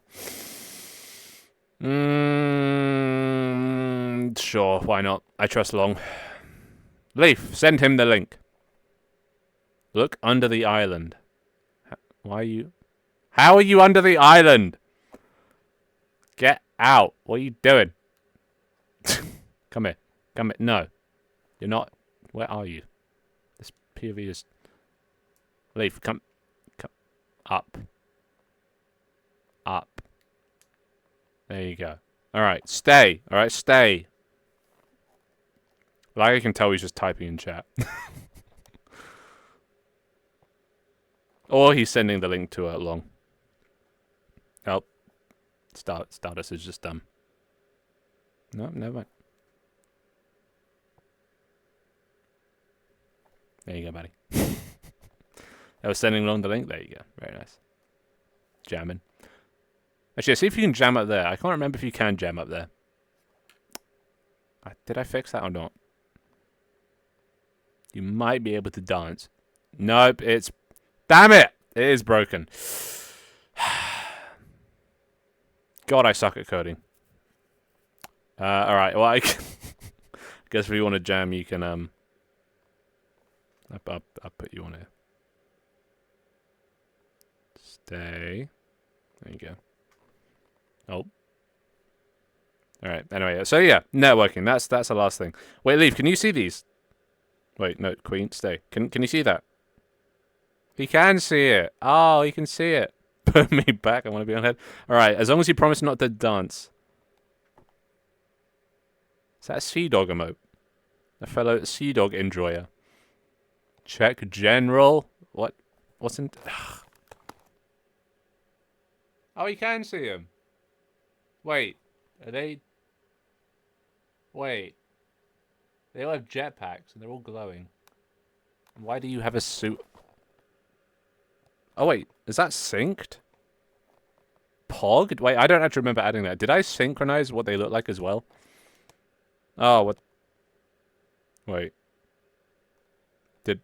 Speaker 1: Sure, why not? I trust Long. Leaf, send him the link. Look under the island. Why are you... How are you under the island? Get out. What are you doing? Come here. No. You're not... Where are you? This POV is... Leaf, come up. There you go. Alright, stay. Alright, stay. Like I can tell he's just typing in chat. Or he's sending the link to Long. Oh. Stardust is just dumb. No, never mind. There you go, buddy. I was sending along the link. There you go. Very nice. Jamming. Actually, see if you can jam up there. I can't remember if you can jam up there. Did I fix that or not? You might be able to dance. Nope, it's... Damn it! It is broken. God, I suck at coding. Alright, well, I guess if you want to jam, you can, I'll put you on here. Stay. There you go. Oh. Alright, anyway, so yeah, networking, that's the last thing. Wait, Leaf, can you see these? Wait, no, Queen, stay. Can you see that? He can see it. Oh, he can see it. Put me back, I want to be on head. Alright, as long as you promise not to dance. Is that a Sea Dog emote? A fellow Sea Dog enjoyer. Check general. What? What's in... Oh, you can see him. Wait. Are they? Wait. They all have jetpacks and they're all glowing. Why do you have a suit? Oh wait, is that synced? Pogged? Wait, I don't actually remember adding that. Did I synchronize what they look like as well? Oh, what? Wait. Did...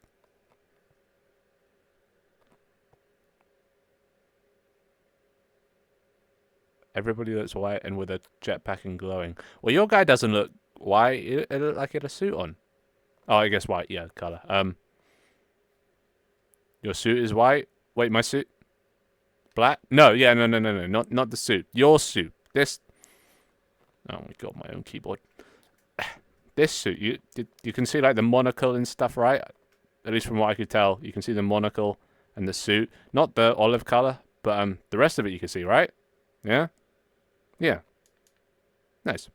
Speaker 1: Everybody looks white and with a jetpack and glowing. Well, your guy doesn't look white. It looked like he had a suit on. Oh, I guess white. Yeah, color. Your suit is white. Wait, my suit? Black? No, yeah, no. Not the suit. Your suit. This... Oh my god, my own keyboard. This suit, you can see like the monocle and stuff, right? At least from what I could tell, you can see the monocle and the suit. Not the olive color, but the rest of it you can see, right? Yeah? Yeah. Nice.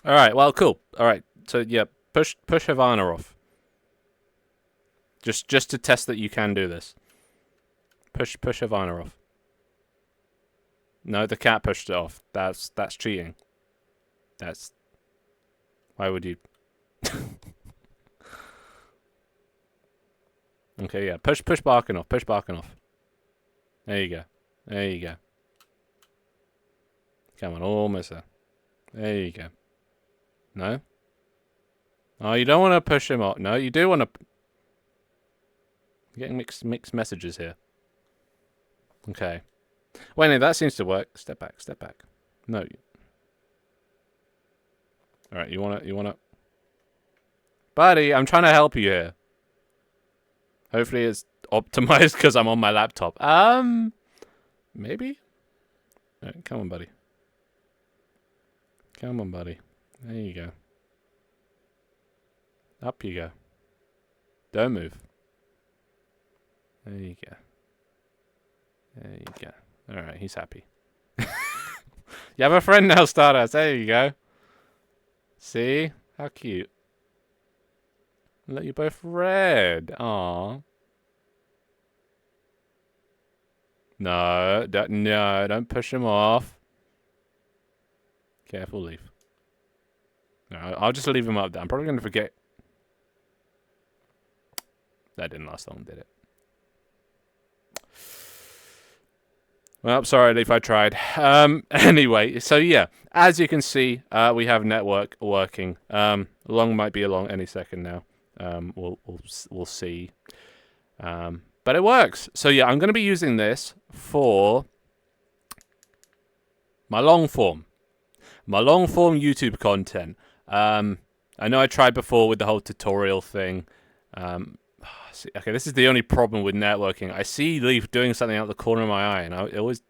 Speaker 1: Alright, well, cool. Alright, so yeah, push Havana off. Just to test that you can do this. Push Havana off. No, the cat pushed it off. That's cheating. That's... Why would you... Okay, yeah. Push Barkin off. Push Barkin off. There you go. There you go. Come on, almost there. There you go. No? Oh, you don't want to push him off. No, you do want to... Getting mixed messages here. Okay. Wait, no, that seems to work. Step back, step back. No. Alright, you wanna... Buddy, I'm trying to help you here. Hopefully it's optimized because I'm on my laptop. Maybe? Alright, come on, buddy. Come on, buddy. There you go. Up you go. Don't move. There you go. There you go. Alright, he's happy. You have a friend now, Stardust. There you go. See? How cute. Let you both red. Aww. No, don't push him off. Careful, Leaf. No, I'll just leave him up there. I'm probably going to forget. That didn't last long, did it? Well, sorry, Leaf, I tried. Anyway, so yeah, as you can see, we have network working. Long might be along any second now. We'll see. But it works. So yeah, I'm going to be using this for my long form YouTube content. I know I tried before with the whole tutorial thing. Okay, this is the only problem with networking. I see Leaf doing something out the corner of my eye, and it always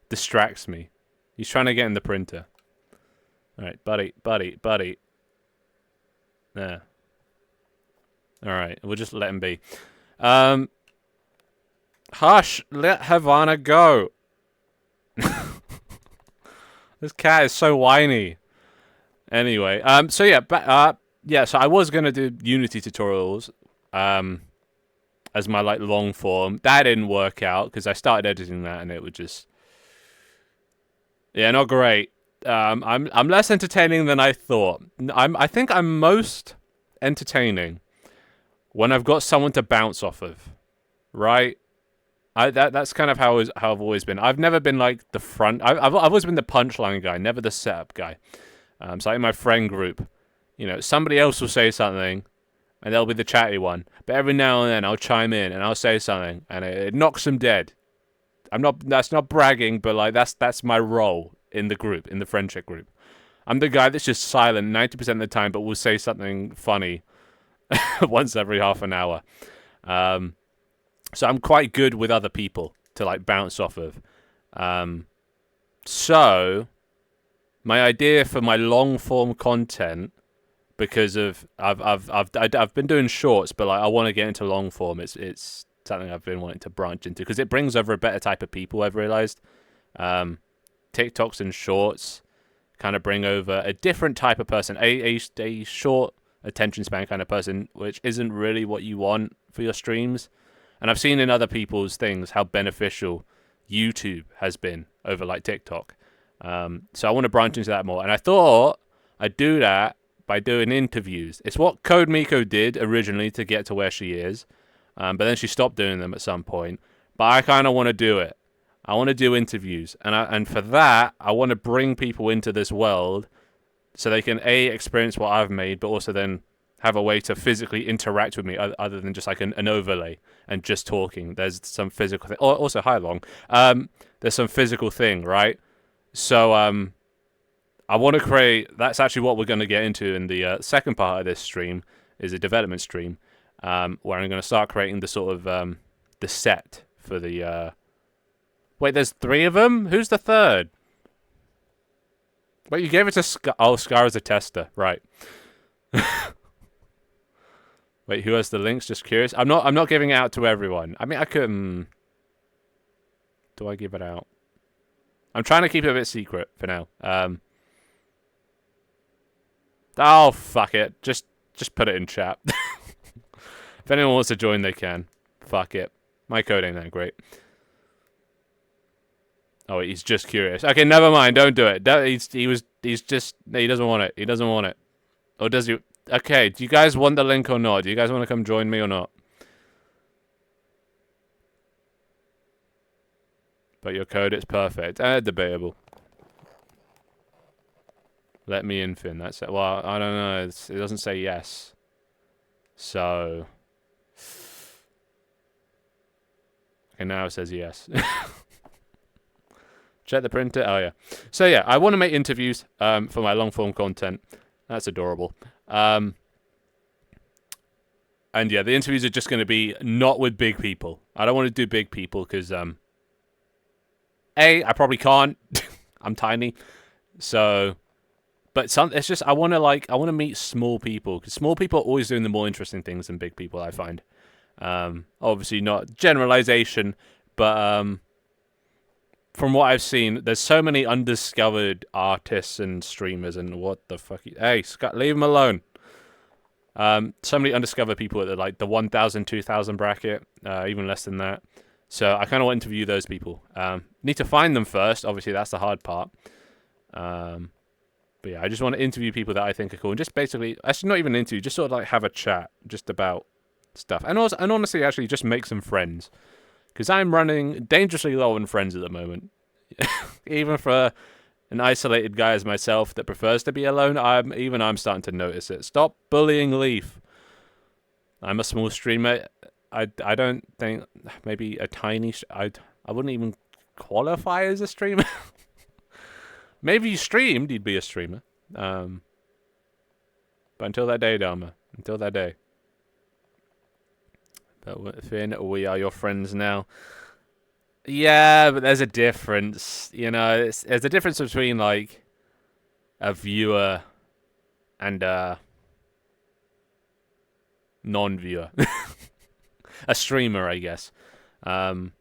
Speaker 1: distracts me. He's trying to get in the printer. All right, buddy. There. All right, we'll just let him be. Hush, let Havana go. This cat is so whiny. Anyway, so yeah, so I was gonna do Unity tutorials, as my like long form. That didn't work out because I started editing that and it would just, yeah, not great. I'm less entertaining than I thought. I think I'm most entertaining when I've got someone to bounce off of, right? That's kind of how I've always been. I've never been like the front. I've always been the punchline guy, never the setup guy. So like in my friend group, you know, somebody else will say something, and they'll be the chatty one. But every now and then I'll chime in and I'll say something, and it knocks them dead. That's not bragging, but like that's my role in the group, in the friendship group. I'm the guy that's just silent 90% of the time, but will say something funny once every half an hour. So I'm quite good with other people to like bounce off of. So my idea for my long form content, because of I've been doing shorts, but like I want to get into long form. It's something I've been wanting to branch into because it brings over a better type of people. I've realized TikToks and shorts kind of bring over a different type of person, a short attention span kind of person, which isn't really what you want for your streams. And I've seen in other people's things how beneficial YouTube has been over like TikTok. So I want to branch into that more. And I thought I'd do that by doing interviews. It's what Code Miko did originally to get to where she is. But then she stopped doing them at some point. But I kind of want to do it. I want to do interviews. And for that, I want to bring people into this world so they can, A, experience what I've made, but also then have a way to physically interact with me other than just like an overlay and just talking. There's some physical thing. Also, hi, Long. There's some physical thing, right? So I want to create... That's actually what we're going to get into in the second part of this stream, is a development stream, where I'm going to start creating the sort of the set for the... Wait, there's 3 of them? Who's the third? Wait, you gave it to Scar. Oh, Scar is a tester, right? Wait, who has the links? Just curious. I'm not giving it out to everyone. I mean, I could. Do I give it out? I'm trying to keep it a bit secret for now. Oh, fuck it. Just put it in chat. If anyone wants to join, they can. Fuck it. My code ain't that great. Oh, wait, he's just curious. Okay, never mind. Don't do it. He doesn't want it. He doesn't want it. Or does he? Okay, do you guys want the link or not? Do you guys want to come join me or not? But your code is perfect. Debatable. Let me in, Finn. That's it. Well, I don't know. It doesn't say yes. So. Okay, now it says yes. Check the printer. Oh, yeah. So, yeah, I want to make interviews for my long-form content. That's adorable. And, yeah, the interviews are just going to be not with big people. I don't want to do big people because, A, I probably can't. I'm tiny. So, but it's just, I want to meet small people. Because small people are always doing the more interesting things than big people, I find. Obviously not generalization, but, from what I've seen, there's so many undiscovered artists and streamers and what the fuck... Hey, Scott, leave them alone. So many undiscovered people at like the 1,000, 2,000 bracket, even less than that. So I kind of want to interview those people. Need to find them first. Obviously, that's the hard part. But yeah, I just want to interview people that I think are cool. And just basically, actually not even an interview, just sort of like have a chat just about stuff. And honestly, actually just make some friends. Because I'm running dangerously low on friends at the moment. Even for an isolated guy as myself that prefers to be alone, I'm starting to notice it. Stop bullying Leaf. I'm a small streamer. I don't think... Maybe a tiny... I wouldn't even qualify as a streamer. Maybe you streamed, you'd be a streamer. But until that day, Dharma. Until that day. But Finn, we are your friends now. Yeah, but there's a difference. You know, there's a difference between, like, a viewer and a non-viewer. A streamer, I guess. I'm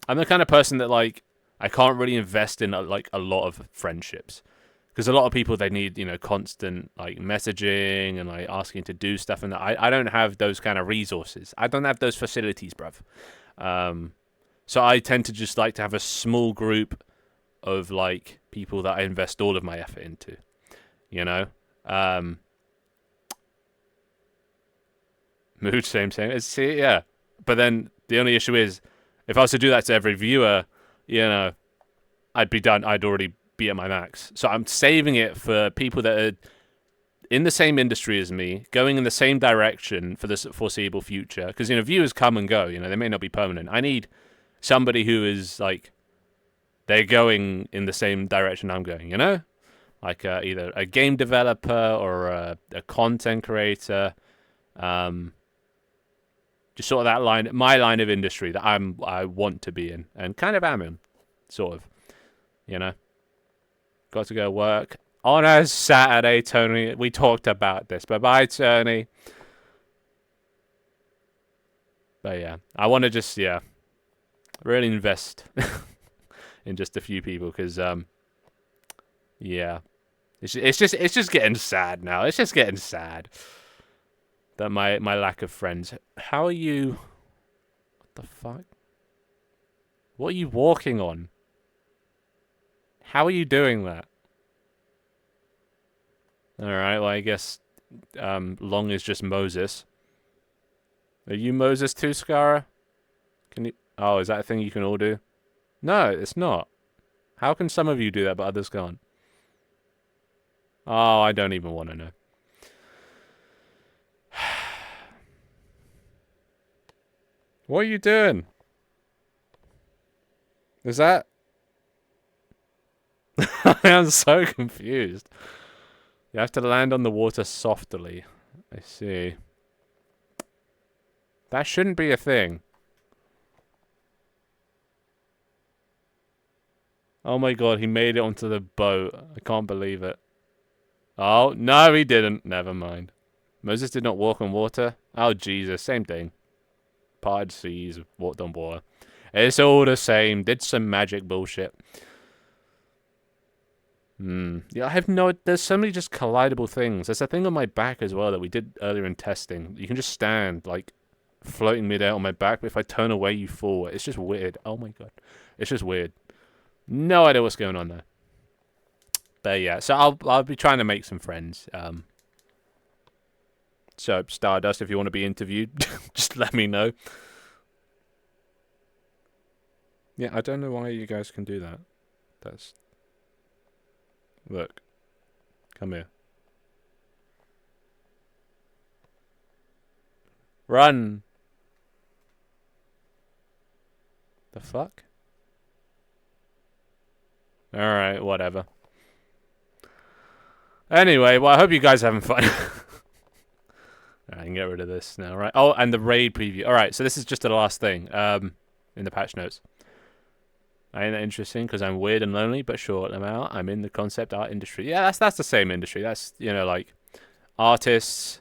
Speaker 1: the kind of person that, like, I can't really invest in, like, a lot of friendships. Because a lot of people, they need, you know, constant, like, messaging and, like, asking to do stuff. And I don't have those kind of resources. I don't have those facilities, bruv. So I tend to just like to have a small group of, like, people that I invest all of my effort into. You know? Mood, same. See, yeah. But then the only issue is, if I was to do that to every viewer, you know, I'd be done. I'd already be at my max. So I'm saving it for people that are in the same industry as me, going in the same direction for the foreseeable future. Because, you know, viewers come and go. You know, they may not be permanent. I need somebody who is, like, they're going in the same direction I'm going, you know? Like either a game developer or a content creator. Just sort of that line, my line of industry that I want to be in and kind of am in, sort of, you know? Got to go work on a Saturday, Tony. We talked about this. Bye-bye, Tony. But yeah, I want to just, yeah, really invest in just a few people because, yeah, it's just getting sad now. It's just getting sad that my lack of friends. How are you? What the fuck? What are you walking on? How are you doing that? Alright, well, I guess Long is just Moses. Are you Moses too, Skara? Can you... Oh, is that a thing you can all do? No, it's not. How can some of you do that but others can't? Oh, I don't even want to know. What are you doing? Is that... I am so confused. You have to land on the water softly. I see. That shouldn't be a thing. Oh my god, he made it onto the boat. I can't believe it. Oh, no, he didn't. Never mind. Moses did not walk on water. Oh, Jesus, same thing. Parted seas, walked on water. It's all the same. Did some magic bullshit. Yeah, I have no... There's so many just collidable things. There's a thing on my back as well that we did earlier in testing. You can just stand, like, floating midair on my back, but if I turn away, you fall. It's just weird. Oh my god. It's just weird. No idea what's going on there. But yeah, so I'll be trying to make some friends. So, Stardust, if you want to be interviewed, just let me know. Yeah, I don't know why you guys can do that. That's... Look. Come here. Run! The fuck? Alright, whatever. Anyway, well, I hope you guys are having fun. I can get rid of this now, right? Oh, and the raid preview. Alright, so this is just the last thing in the patch notes. Ain't that interesting? Because I'm weird and lonely, but sure, I'm in the concept art industry. Yeah, that's the same industry. That's, you know, like artists,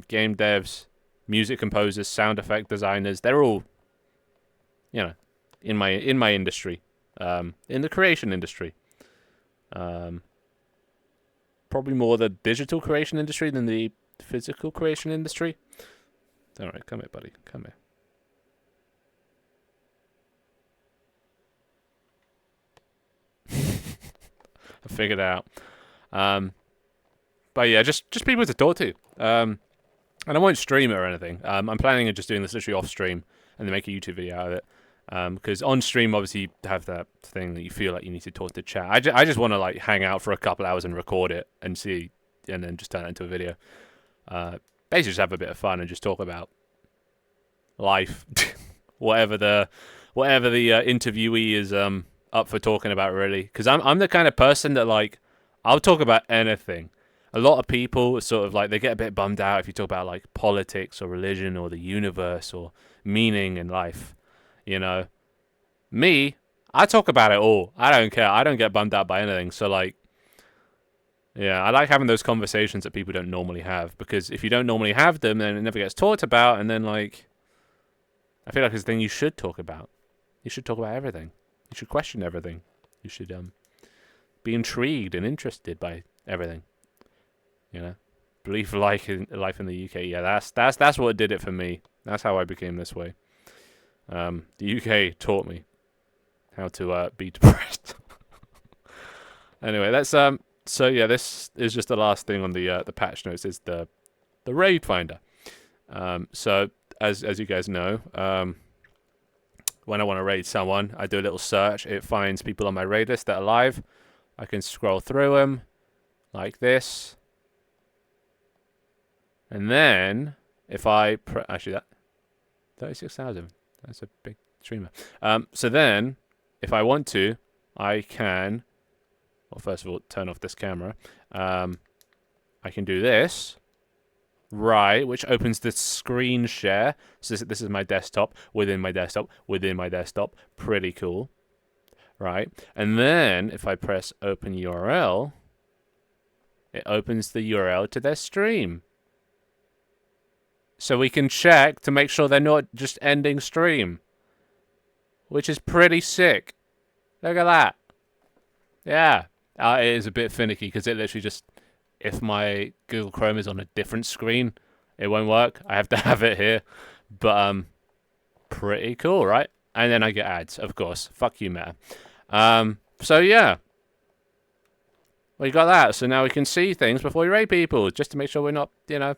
Speaker 1: game devs, music composers, sound effect designers. They're all, you know, in my industry, in the creation industry. Probably more the digital creation industry than the physical creation industry. All right, come here, buddy. Come here. I figured it out. But yeah, just people to talk to. And I won't stream it or anything. I'm planning on just doing this literally off stream and then make a YouTube video out of it. Because on stream, obviously, you have that thing that you feel like you need to talk to chat. I just want to like hang out for a couple hours and record it and see, and then just turn it into a video. Basically, just have a bit of fun and just talk about life, whatever the interviewee is up for talking about, really. Because I'm the kind of person that, like, I'll talk about anything. A lot of people sort of like, they get a bit bummed out if you talk about like politics or religion or the universe or meaning in life. You know, me, I talk about it all. I don't care. I don't get bummed out by anything. So, like, yeah, I like having those conversations that people don't normally have, because if you don't normally have them, then it never gets talked about. And then, like, I feel like it's a thing you should talk about. You should talk about everything. You should question everything. You should be intrigued and interested by everything. You know, believe life in the UK. Yeah, that's what did it for me. That's how I became this way. The UK taught me how to be depressed. Anyway, that's so yeah, this is just the last thing on the patch notes, is the raid finder. So as you guys know, when I want to raid someone, I do a little search. It finds people on my raid list that are live. I can scroll through them like this, and then if I actually that 36,000. That's a big streamer. So then, if I want to, I can... Well, first of all, turn off this camera. I can do this. Right, which opens the screen share. So this is my desktop, within my desktop, within my desktop. Pretty cool. Right. And then, if I press open URL, it opens the URL to their stream. So we can check to make sure they're not just ending stream. Which is pretty sick. Look at that. Yeah. It is a bit finicky because it literally just... If my Google Chrome is on a different screen, it won't work. I have to have it here. But, pretty cool, right? And then I get ads, of course. Fuck you, Meta. So, yeah. Well, you got that, so now we can see things before we raid people, just to make sure we're not, you know,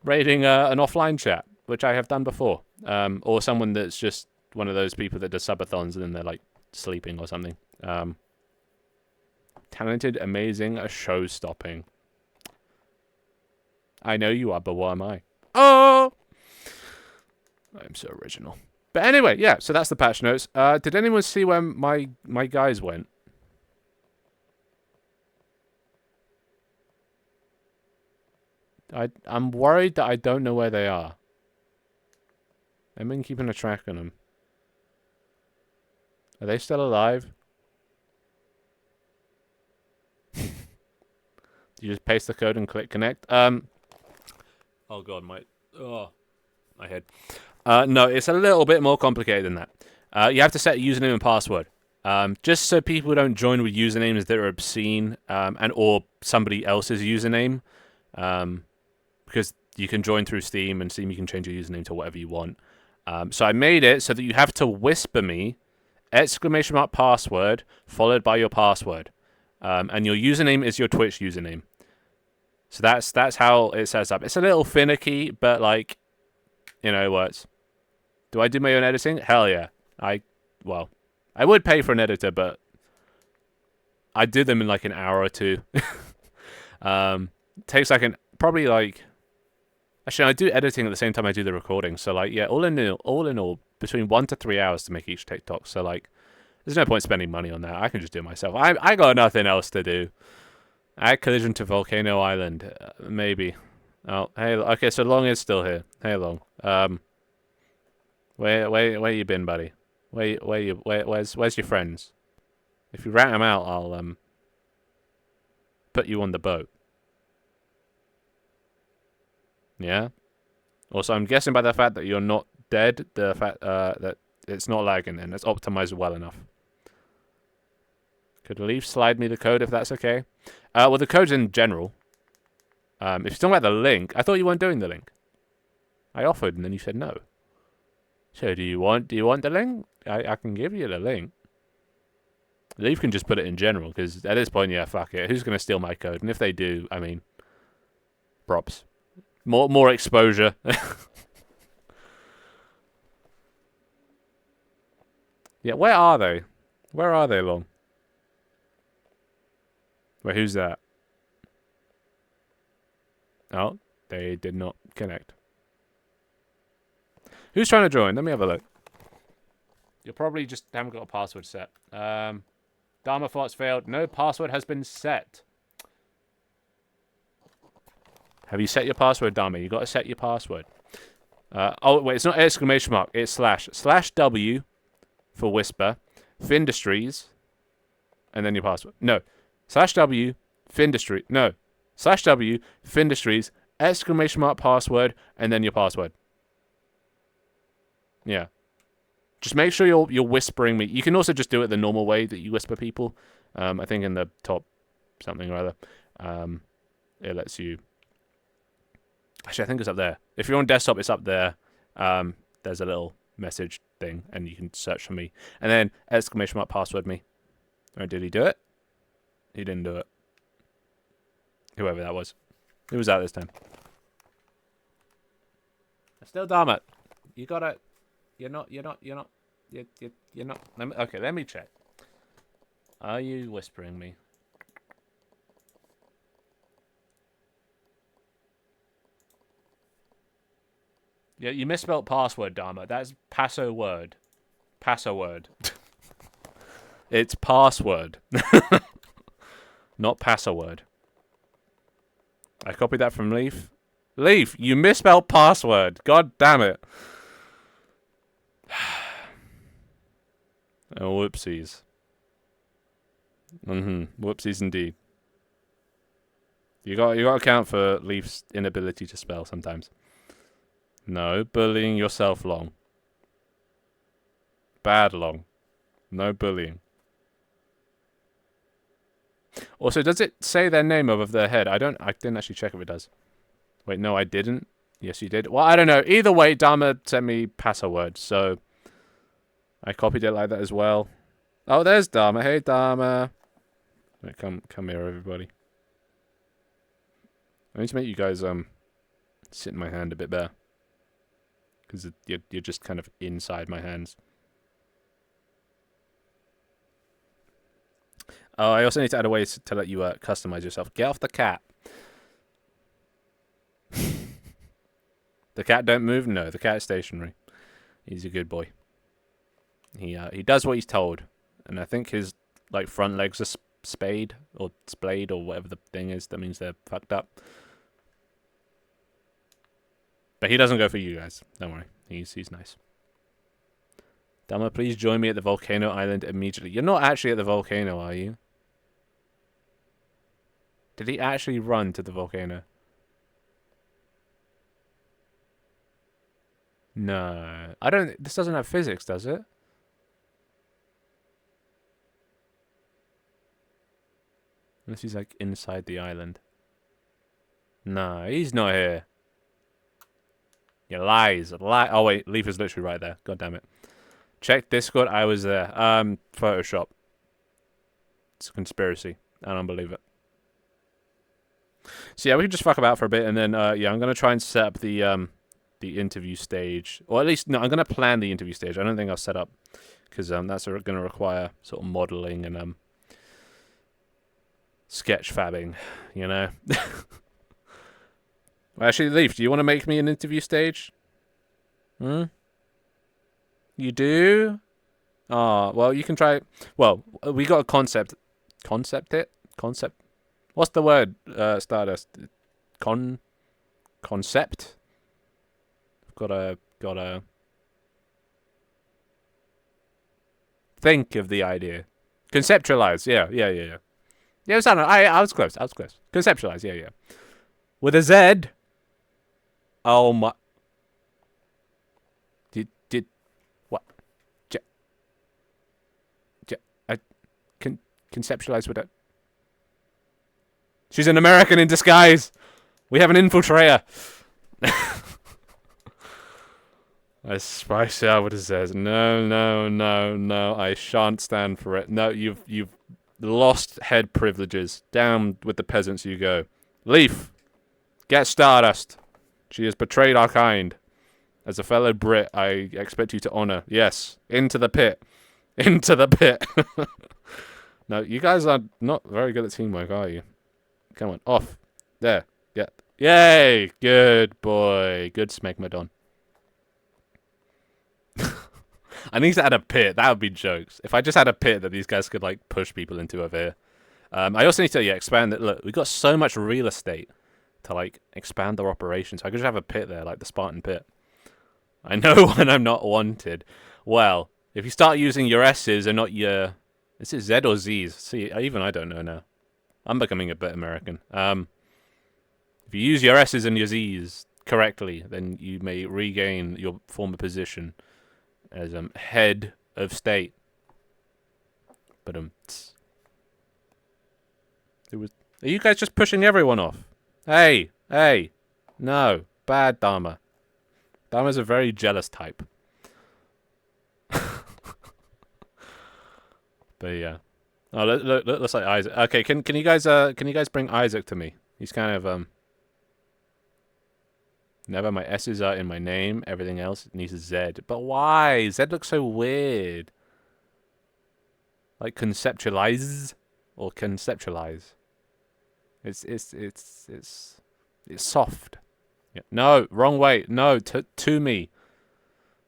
Speaker 1: raiding an offline chat, which I have done before. Or someone that's just one of those people that does subathons and then they're, like, sleeping or something. Talented, amazing, show-stopping. I know you are, but what am I? Oh! I'm so original. But anyway, yeah, so that's the patch notes. Did anyone see where my guys went? I'm worried that I don't know where they are. I've been keeping a track on them. Are they still alive? You just paste the code and click connect. Oh god, my head. No, it's a little bit more complicated than that. You have to set a username and password. Just so people don't join with usernames that are obscene, and or somebody else's username. Because you can join through Steam, and Steam you can change your username to whatever you want. So I made it so that you have to whisper me !password followed by your password. And your username is your Twitch username. So that's how it sets up. It's a little finicky, but like, you know, it works. Do I do my own editing? Hell yeah. I would pay for an editor, but I do them in like an hour or two. Takes like probably like, actually I do editing at the same time I do the recording. So like, yeah, all in all, between 1 to 3 hours to make each TikTok. So like, there's no point spending money on that. I can just do it myself. I got nothing else to do. Add collision to Volcano Island, maybe. Oh, hey, okay, so Long is still here. Hey, Long. Where you been, buddy? Where's your friends? If you rat them out, I'll put you on the boat. Yeah. Also, I'm guessing by the fact that you're not dead, the fact that it's not lagging, and it's optimized well enough. Could Leaf slide me the code if that's okay? Well, the code's in general. If you're talking about the link, I thought you weren't doing the link. I offered, and then you said no. So do you want the link? I can give you the link. Leaf can just put it in general, because at this point, yeah, fuck it. Who's going to steal my code? And if they do, I mean, props. More exposure. Yeah, where are they? Where are they, Long? Wait, who's that? Oh, they did not connect. Who's trying to join? Let me have a look. You probably just haven't got a password set. Dharma thoughts failed. No password has been set. Have you set your password, Dharma? You got to set your password. Oh, wait, it's not exclamation mark. It's slash. /W for whisper. Findustries. And then your password. No. /W, Findustries. No. /W, Findustries, exclamation mark password, and then your password. Yeah. Just make sure you're whispering me. You can also just do it the normal way that you whisper people. I think in the top something or other. It lets you... Actually, I think it's up there. If you're on desktop, it's up there. There's a little message thing, and you can search for me. And then exclamation mark password me. Or did he do it? He didn't do it. Whoever that was. Who was that this time? Still Dharma. You gotta... You're not... Okay, let me check. Are you whispering me? Yeah, you misspelled password, Dharma. That's password. Password. It's password. Not password. I copied that from Leaf. Leaf, you misspelled password. God damn it. Oh, whoopsies. Whoopsies indeed. You got to account for Leaf's inability to spell sometimes. No, bullying yourself, Long. Bad, Long. No bullying. Also, does it say their name above their head? I didn't actually check if it does. Wait, no, I didn't. Yes, you did. Well, I don't know. Either way, Dharma sent me password, so I copied it like that as well. Oh, there's Dharma. Hey, Dharma. Right, come here, everybody. I need to make you guys sit in my hand a bit better, because you're just kind of inside my hands. Oh, I also need to add a way to let you customize yourself. Get off the cat. The cat don't move? No, the cat is stationary. He's a good boy. He does what he's told. And I think his like front legs are spayed or splayed or whatever the thing is. That means they're fucked up. But he doesn't go for you guys. Don't worry. He's nice. Dama, please join me at the volcano island immediately. You're not actually at the volcano, are you? Did he actually run to the volcano? No. I don't... This doesn't have physics, does it? Unless he's, like, inside the island. No, he's not here. You lies. Oh, wait. Leaf is literally right there. God damn it. Check Discord. I was there. Photoshop. It's a conspiracy. I don't believe it. So, yeah, we can just fuck about for a bit. And then, yeah, I'm going to try and set up the interview stage. Or at least, no, I'm going to plan the interview stage. I don't think I'll set up. Because that's going to require sort of modeling and sketch fabbing, you know? Actually, Leaf, do you want to make me an interview stage? You do? Oh, well, you can try... Well, we got a concept. Concept it? Concept? What's the word, Stardust? Concept? Gotta think of the idea. Conceptualize, yeah. Yeah, it was, I was close. Conceptualize, yeah. With a Z. Oh my. Did what? I conceptualize with it. She's an American in disguise. We have an infiltrator. I spice out with a Z. No. I shan't stand for it. No, you've lost head privileges. Down with the peasants you go. Leaf, get Stardust. She has betrayed our kind. As a fellow Brit, I expect you to honor. Yes, into the pit. Into the pit. No, you guys are not very good at teamwork, are you? Come on, off. There. Yeah. Yay! Good boy. Good Smegmadon. I need to add a pit. That would be jokes. If I just had a pit that these guys could, like, push people into over here. I also need to, expand it. Look, we've got so much real estate to, like, expand our operations. I could just have a pit there, like the Spartan pit. I know when I'm not wanted. Well, if you start using your S's and not your... Is it Z or Z's? See, even I don't know now. I'm becoming a bit American. If you use your S's and your Z's correctly, then you may regain your former position as head of state. But it was. Are you guys just pushing everyone off? Hey, no, bad Dharma. Dharma's a very jealous type. But yeah. Oh, look, looks like Isaac. Okay, can you guys bring Isaac to me? He's kind of Never. My S's are in my name. Everything else needs a Z. But why? Z looks so weird. Like conceptualize or conceptualize. It's soft. Yeah. No, wrong way. No, to me.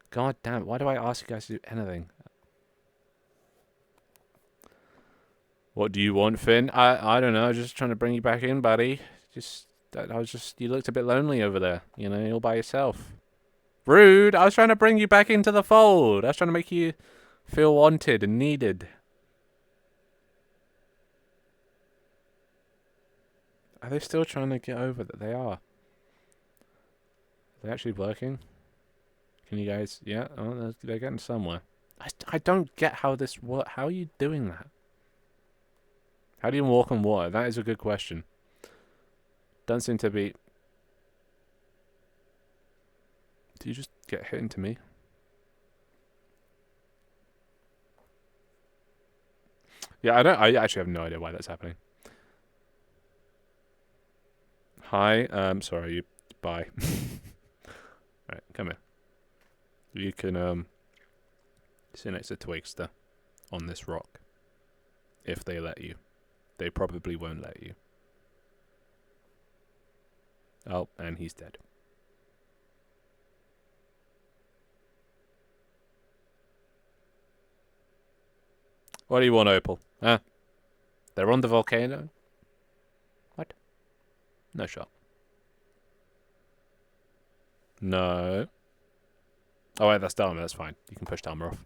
Speaker 1: God damn! Why do I ask you guys to do anything? What do you want, Finn? I don't know. Just trying to bring you back in, buddy. You looked a bit lonely over there. You know, all by yourself. Rude. I was trying to bring you back into the fold. I was trying to make you feel wanted and needed. Are they still trying to get over that? They are. Are they actually working? Can you guys... Yeah, oh, they're getting somewhere. I don't get how this works. How are you doing that? How do you walk on water? That is a good question. Don't seem to be... Do you just get hit into me? Yeah, I don't. I actually have no idea why that's happening. Hi. Sorry. You. Bye. Right. Come here. You can sit next to Twigster on this rock. If they let you. They probably won't let you. Oh, and he's dead. What do you want, Opal? Huh? They're on the volcano? What? No shot. No. Oh, wait, that's Dharma. That's fine. You can push Dharma off.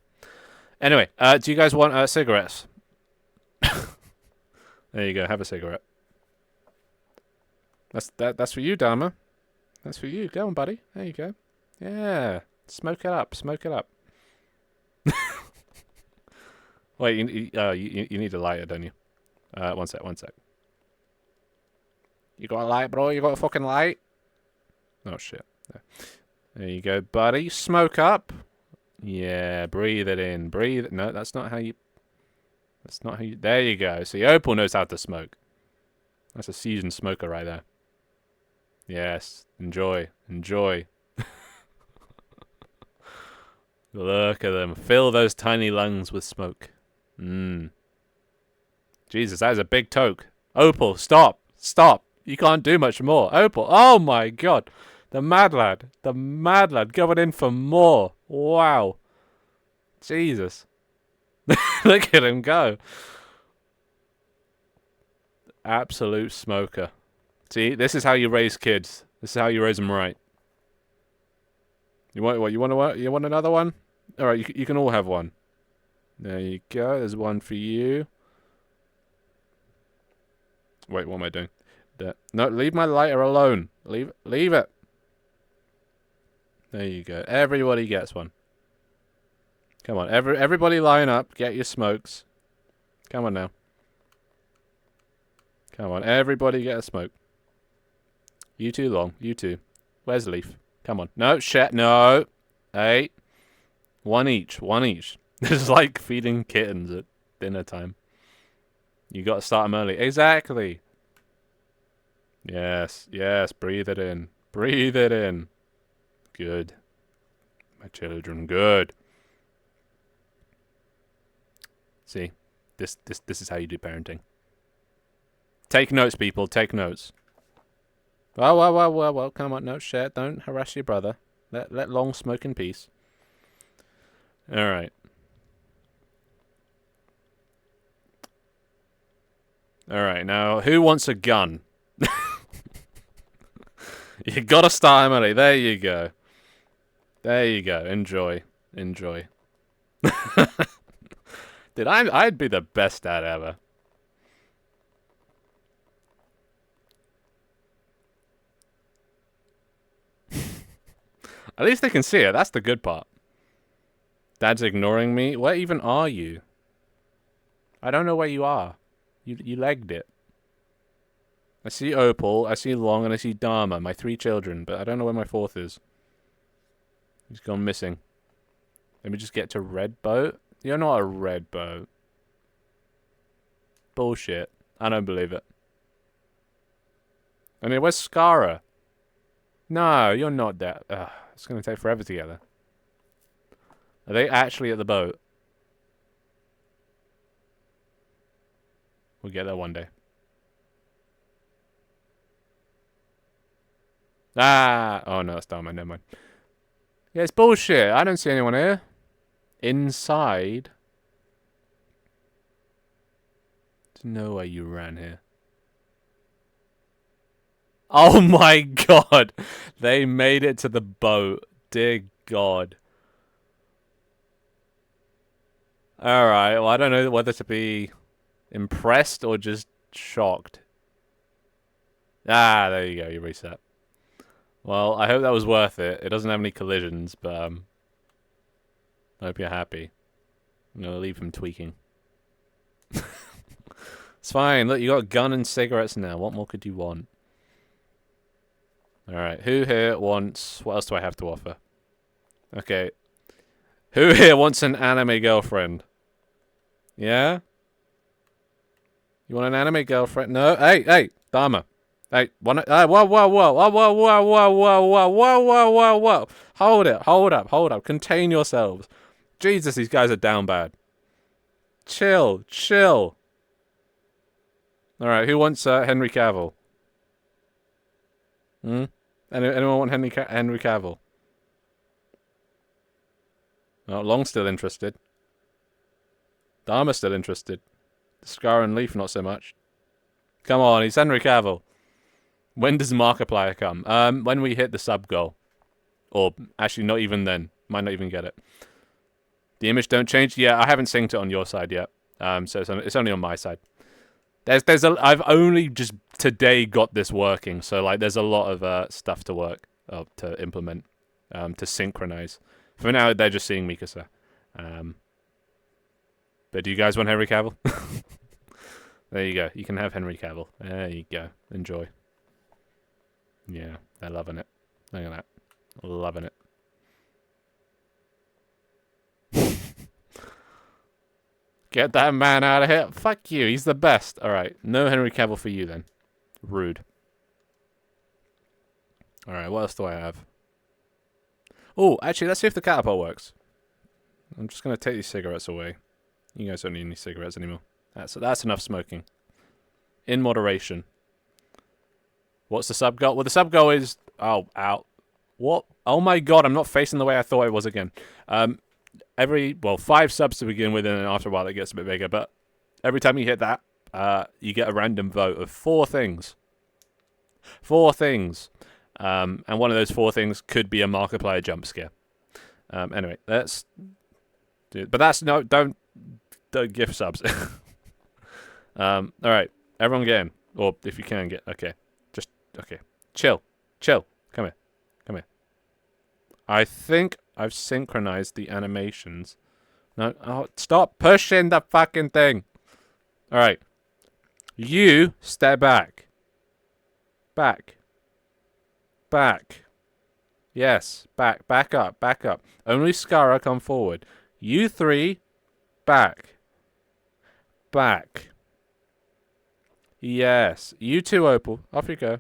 Speaker 1: Anyway, do you guys want cigarettes? There you go. Have a cigarette. That's for you, Dharma. That's for you. Go on, buddy. There you go. Yeah. Smoke it up. Smoke it up. Wait, you need a lighter, don't you? One sec. You got a light, bro? You got a fucking light? Oh, shit. There you go, buddy. Smoke up. Yeah, breathe it in. Breathe. No, that's not how you... That's not how you... There you go. See, Opal knows how to smoke. That's a seasoned smoker right there. Yes. Enjoy. Enjoy. Look at them. Fill those tiny lungs with smoke. Jesus, that is a big toke. Opal, stop. Stop. You can't do much more. Opal. Oh my god. The mad lad. The mad lad going in for more. Wow. Jesus. Look at him go. Absolute smoker. See, this is how you raise kids. This is how you raise them right. You want what? You want another one? All right, you can all have one. There you go. There's one for you. Wait, what am I doing? No, leave my lighter alone. Leave it. There you go. Everybody gets one. Come on, everybody line up. Get your smokes. Come on now. Come on, everybody get a smoke. You too long. You too. Where's Leaf? Come on. No, shit. No. Hey. One each. One each. This is like feeding kittens at dinner time. You got to start them early. Exactly. Yes. Yes. Breathe it in. Breathe it in. Good. My children. Good. See. This is how you do parenting. Take notes, people. Take notes. Well. Come on. No shit. Don't harass your brother. Let Long smoke in peace. All right. All right. Now, who wants a gun? You gotta start him early. There you go. There you go. Enjoy. Enjoy. Dude, I'd be the best dad ever. At least they can see it. That's the good part. Dad's ignoring me. Where even are you? I don't know where you are. You legged it. I see Opal, I see Long, and I see Dharma, my 3 children, but I don't know where my 4th is. He's gone missing. Let me just get to Red Boat. You're not a red boat. Bullshit. I don't believe it. I mean, where's Skara? No, you're not that. Ugh, it's going to take forever to get there. Are they actually at the boat? We'll get there one day. Ah! Oh no, that's Dharma, never mind. Yeah, it's bullshit. I don't see anyone here. Inside? There's no way you ran here. Oh my god! They made it to the boat. Dear god. Alright, well I don't know whether to be impressed or just shocked. Ah, there you go, you reset. Well, I hope that was worth it. It doesn't have any collisions, but I hope you're happy. I'm gonna leave him tweaking. It's fine. Look, you got a gun and cigarettes now. What more could you want? Alright, who here wants... What else do I have to offer? Okay. Who here wants an anime girlfriend? Yeah? You want an anime girlfriend? No. Hey, Dharma. Hey, whoa. Hold up. Contain yourselves. Jesus, these guys are down bad. Chill. All right, who wants Henry Cavill? Anyone want Henry Cavill? Oh, Long's still interested. Dharma's still interested. Scar and Leaf not so much. Come on, he's Henry Cavill. When does Markiplier come? When we hit the sub goal. Or, actually, not even then. Might not even get it. The image don't change? Yeah, I haven't synced it on your side yet. So it's only on my side. I've only just today got this working, so like there's a lot of stuff to work to implement, to synchronize. For now, they're just seeing Mikasa. But do you guys want Henry Cavill? There you go. You can have Henry Cavill. There you go. Enjoy. Yeah, they're loving it. Look at that. Loving it. Get that man out of here. Fuck you. He's the best. Alright. No Henry Cavill for you then. Rude. Alright, what else do I have? Oh, actually, let's see if the catapult works. I'm just going to take these cigarettes away. You guys don't need any cigarettes anymore. That's enough smoking. In moderation. What's the sub goal? Well, the sub goal is... Oh, ow. What? Oh my god, I'm not facing the way I thought I was again. 5 subs to begin with, and then after a while it gets a bit bigger. But every time you hit that, you get a random vote of 4 things. 4 things. And one of those 4 things could be a Markiplier jump scare. Anyway, let's do it. But that's no, don't gift subs. Alright, everyone get in. Or if you can get, okay. Just, okay. Chill. Come here. I think I've synchronized the animations. No, oh, stop pushing the fucking thing. Alright. You step back. Back. Yes, back up. Only Skara come forward. You 3, back. Yes. You 2, Opal. Off you go.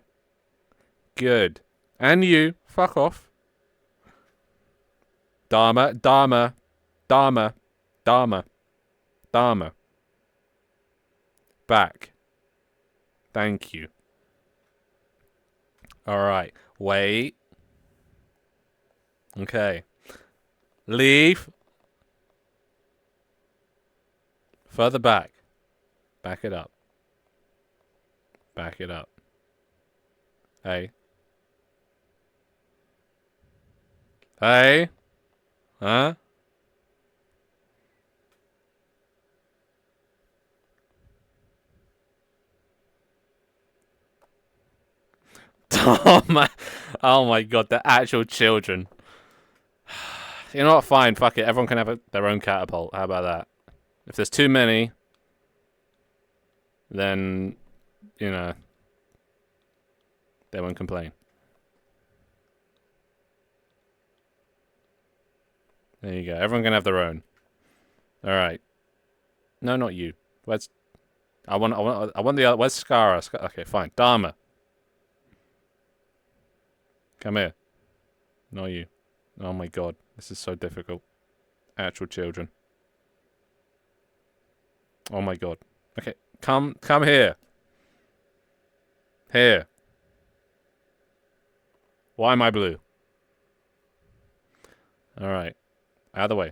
Speaker 1: Good. And you, fuck off. Dharma. Back. Thank you. Alright. Wait. Okay. Leave. Further back. Back it up. Hey. Huh? Oh my god, the actual children. You know what, fine, fuck it. Everyone can have their own catapult. How about that? If there's too many, then, you know, they won't complain. There you go. Everyone can have their own. All right. No, not you. Where's? I want the other. Where's Skara? Okay, fine. Dharma. Come here. Not you. Oh my god, this is so difficult. Actual children. Oh my god. Okay, come here. Here. Why am I blue? All right. Out of the way.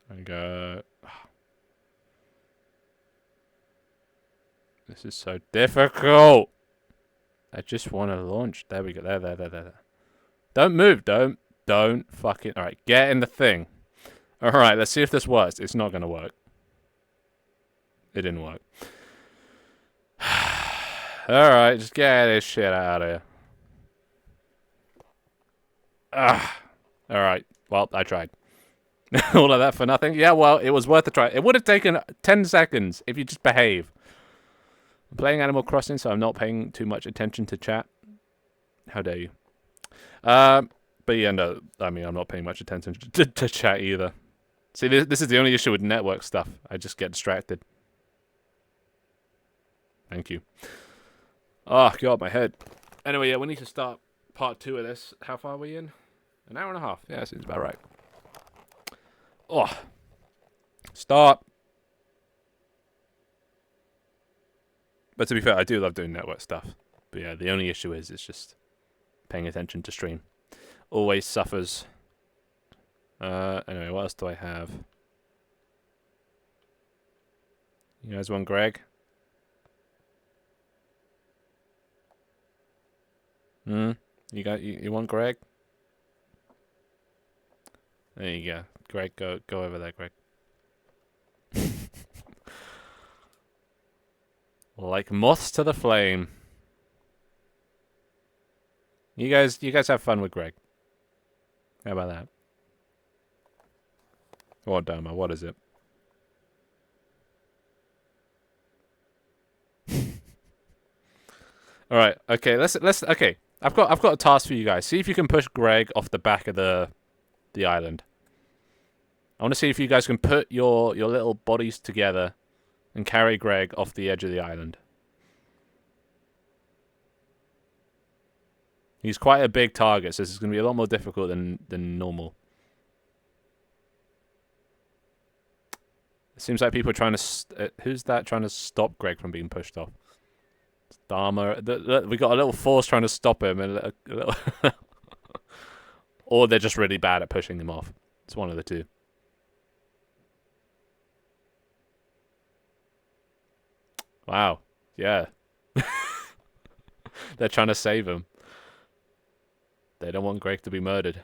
Speaker 1: There we go. This is so difficult. I just want to launch. There we go. There. Don't move. Don't fucking... Alright, get in the thing. Alright, let's see if this works. It's not going to work. It didn't work. Alright, just get this shit out of here. Alright, well, I tried. All of that for nothing? Yeah, well, it was worth a try. It would have taken 10 seconds if you just behave. I'm playing Animal Crossing, so I'm not paying too much attention to chat. How dare you? But yeah, no, I mean, I'm not paying much attention to chat either. See, this is the only issue with network stuff. I just get distracted. Thank you. Oh, God, my head. Anyway, yeah, we need to start part 2 of this. How far are we in? An hour and a half. Yeah, that seems about right. Oh. Stop. But to be fair, I do love doing network stuff. But yeah, the only issue is it's just paying attention to stream. Always suffers. Anyway, what else do I have? You guys want Greg? You want Greg? There you go. Greg, go over there, Greg. Like moths to the flame. You guys have fun with Greg. How about that? What, Dharma? What is it? All right. Okay. Let's. Okay. I've got a task for you guys. See if you can push Greg off the back of the island. I want to see if you guys can put your little bodies together and carry Greg off the edge of the island. He's quite a big target, so this is going to be a lot more difficult than normal. It seems like people are trying to... who's that trying to stop Greg from being pushed off? It's Dharma. We got a little force trying to stop him. And a little or they're just really bad at pushing him off. It's one of the two. Wow. Yeah. They're trying to save him. They don't want Greg to be murdered.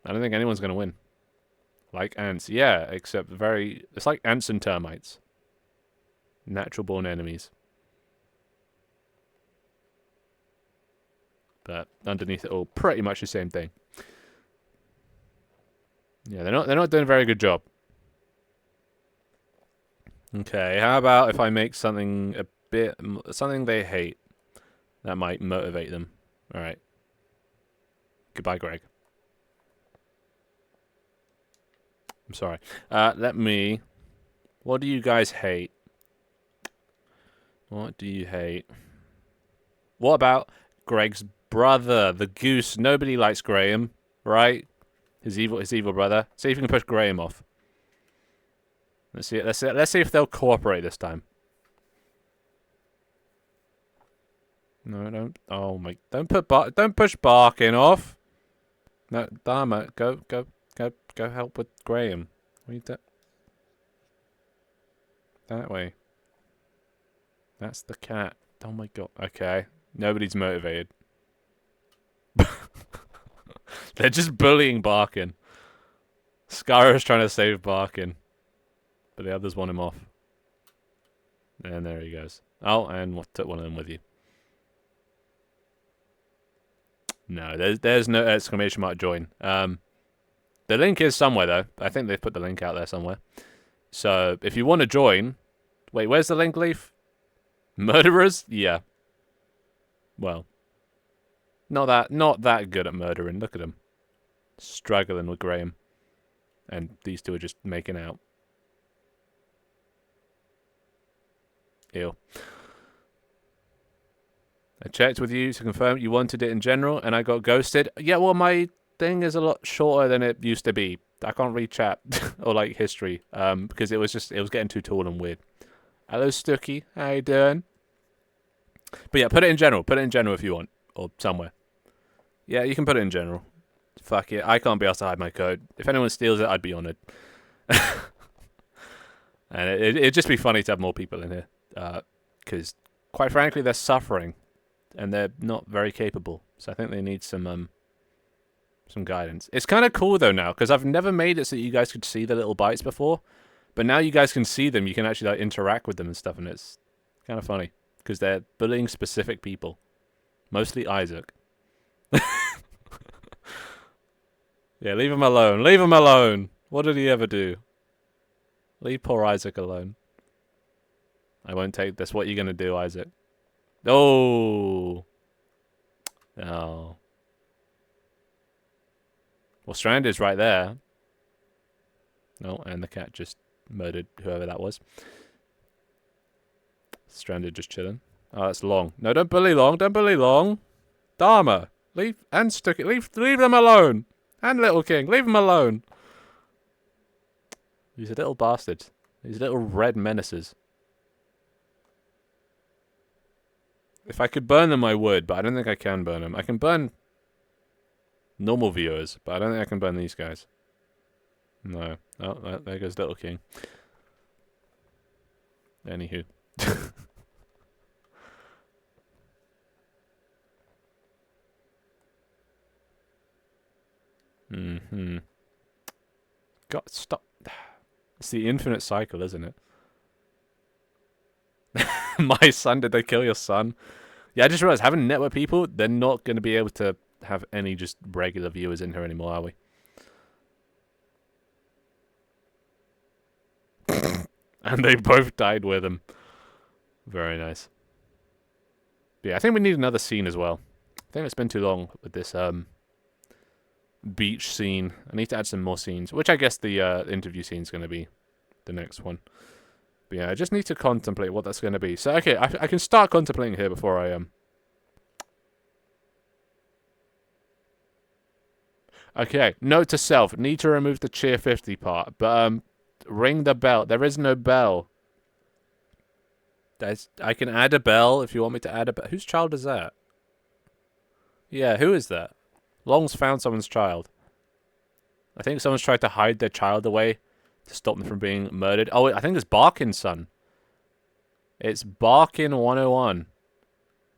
Speaker 1: I don't think anyone's going to win. Like ants. Yeah, except it's like ants and termites. Natural born enemies. But underneath it all, pretty much the same thing. Yeah, they're not doing a very good job. Okay, how about if I make something something they hate that might motivate them. All right. Goodbye, Greg. I'm sorry. What do you guys hate? What do you hate? What about Greg's brother, the goose? Nobody likes Graham, right? His evil brother. See if you can push Graham off. Let's see if they'll cooperate this time. No, don't. Oh my! Don't push Barkin off. No, Dharma, go help with Graham. What you do? That way. That's the cat. Oh my god. Okay. Nobody's motivated. They're just bullying Barkin. Skyra's trying to save Barkin. But the others want him off. And there he goes. Oh, and took one of them with you. No, there's no exclamation mark join. The link is somewhere, though. I think they've put the link out there somewhere. So, if you want to join... Wait, where's the link, Leaf? Murderers? Yeah. Well. Not that good at murdering. Look at them. Struggling with Graham. And these two are just making out. Ew. I checked with you to confirm you wanted it in general, and I got ghosted. Yeah, well, my thing is a lot shorter than it used to be. I can't read chat or like history because it was getting too tall and weird. Hello, Stucky. How you doing? But yeah, put it in general. Put it in general if you want, or somewhere. Yeah, you can put it in general. Fuck it. I can't be asked to hide my code. If anyone steals it, I'd be honoured. And it'd just be funny to have more people in here, because quite frankly, they're suffering. And they're not very capable, so I think they need some guidance. It's kind of cool though now, because I've never made it so that you guys could see the little bites before, but now you guys can see them. You can actually like interact with them and stuff, and it's kind of funny because they're bullying specific people, mostly Isaac. Yeah, leave him alone. Leave him alone. What did he ever do? Leave poor Isaac alone. I won't take this. What are you gonna do, Isaac? Oh. Oh. Well, Stranded's right there. Oh, and the cat just murdered whoever that was. Stranded just chilling. Oh, that's Long. No, don't bully Long. Don't bully Long. Dharma, leave and Stucky. Leave them alone. And Little King, leave them alone. These are little bastards. These little red menaces. If I could burn them, I would, but I don't think I can burn them. I can burn normal viewers, but I don't think I can burn these guys. No. Oh, there goes Little King. Anywho. God, stop. It's the infinite cycle, isn't it? My son, did they kill your son? Yeah, I just realized, having network people, they're not going to be able to have any just regular viewers in here anymore, are we? And they both died with him. Very nice. But yeah, I think we need another scene as well. I think it's been too long with this beach scene. I need to add some more scenes, which I guess the interview scene is going to be the next one. But yeah, I just need to contemplate what that's going to be. So, okay, I can start contemplating here before I Okay, note to self, need to remove the cheer 50 part, but ring the bell. There is no bell. I can add a bell if you want me to add a bell. Whose child is that? Yeah, who is that? Long's found someone's child. I think someone's tried to hide their child away to stop them from being murdered. Oh, I think it's Barkin's son. It's Barkin 101.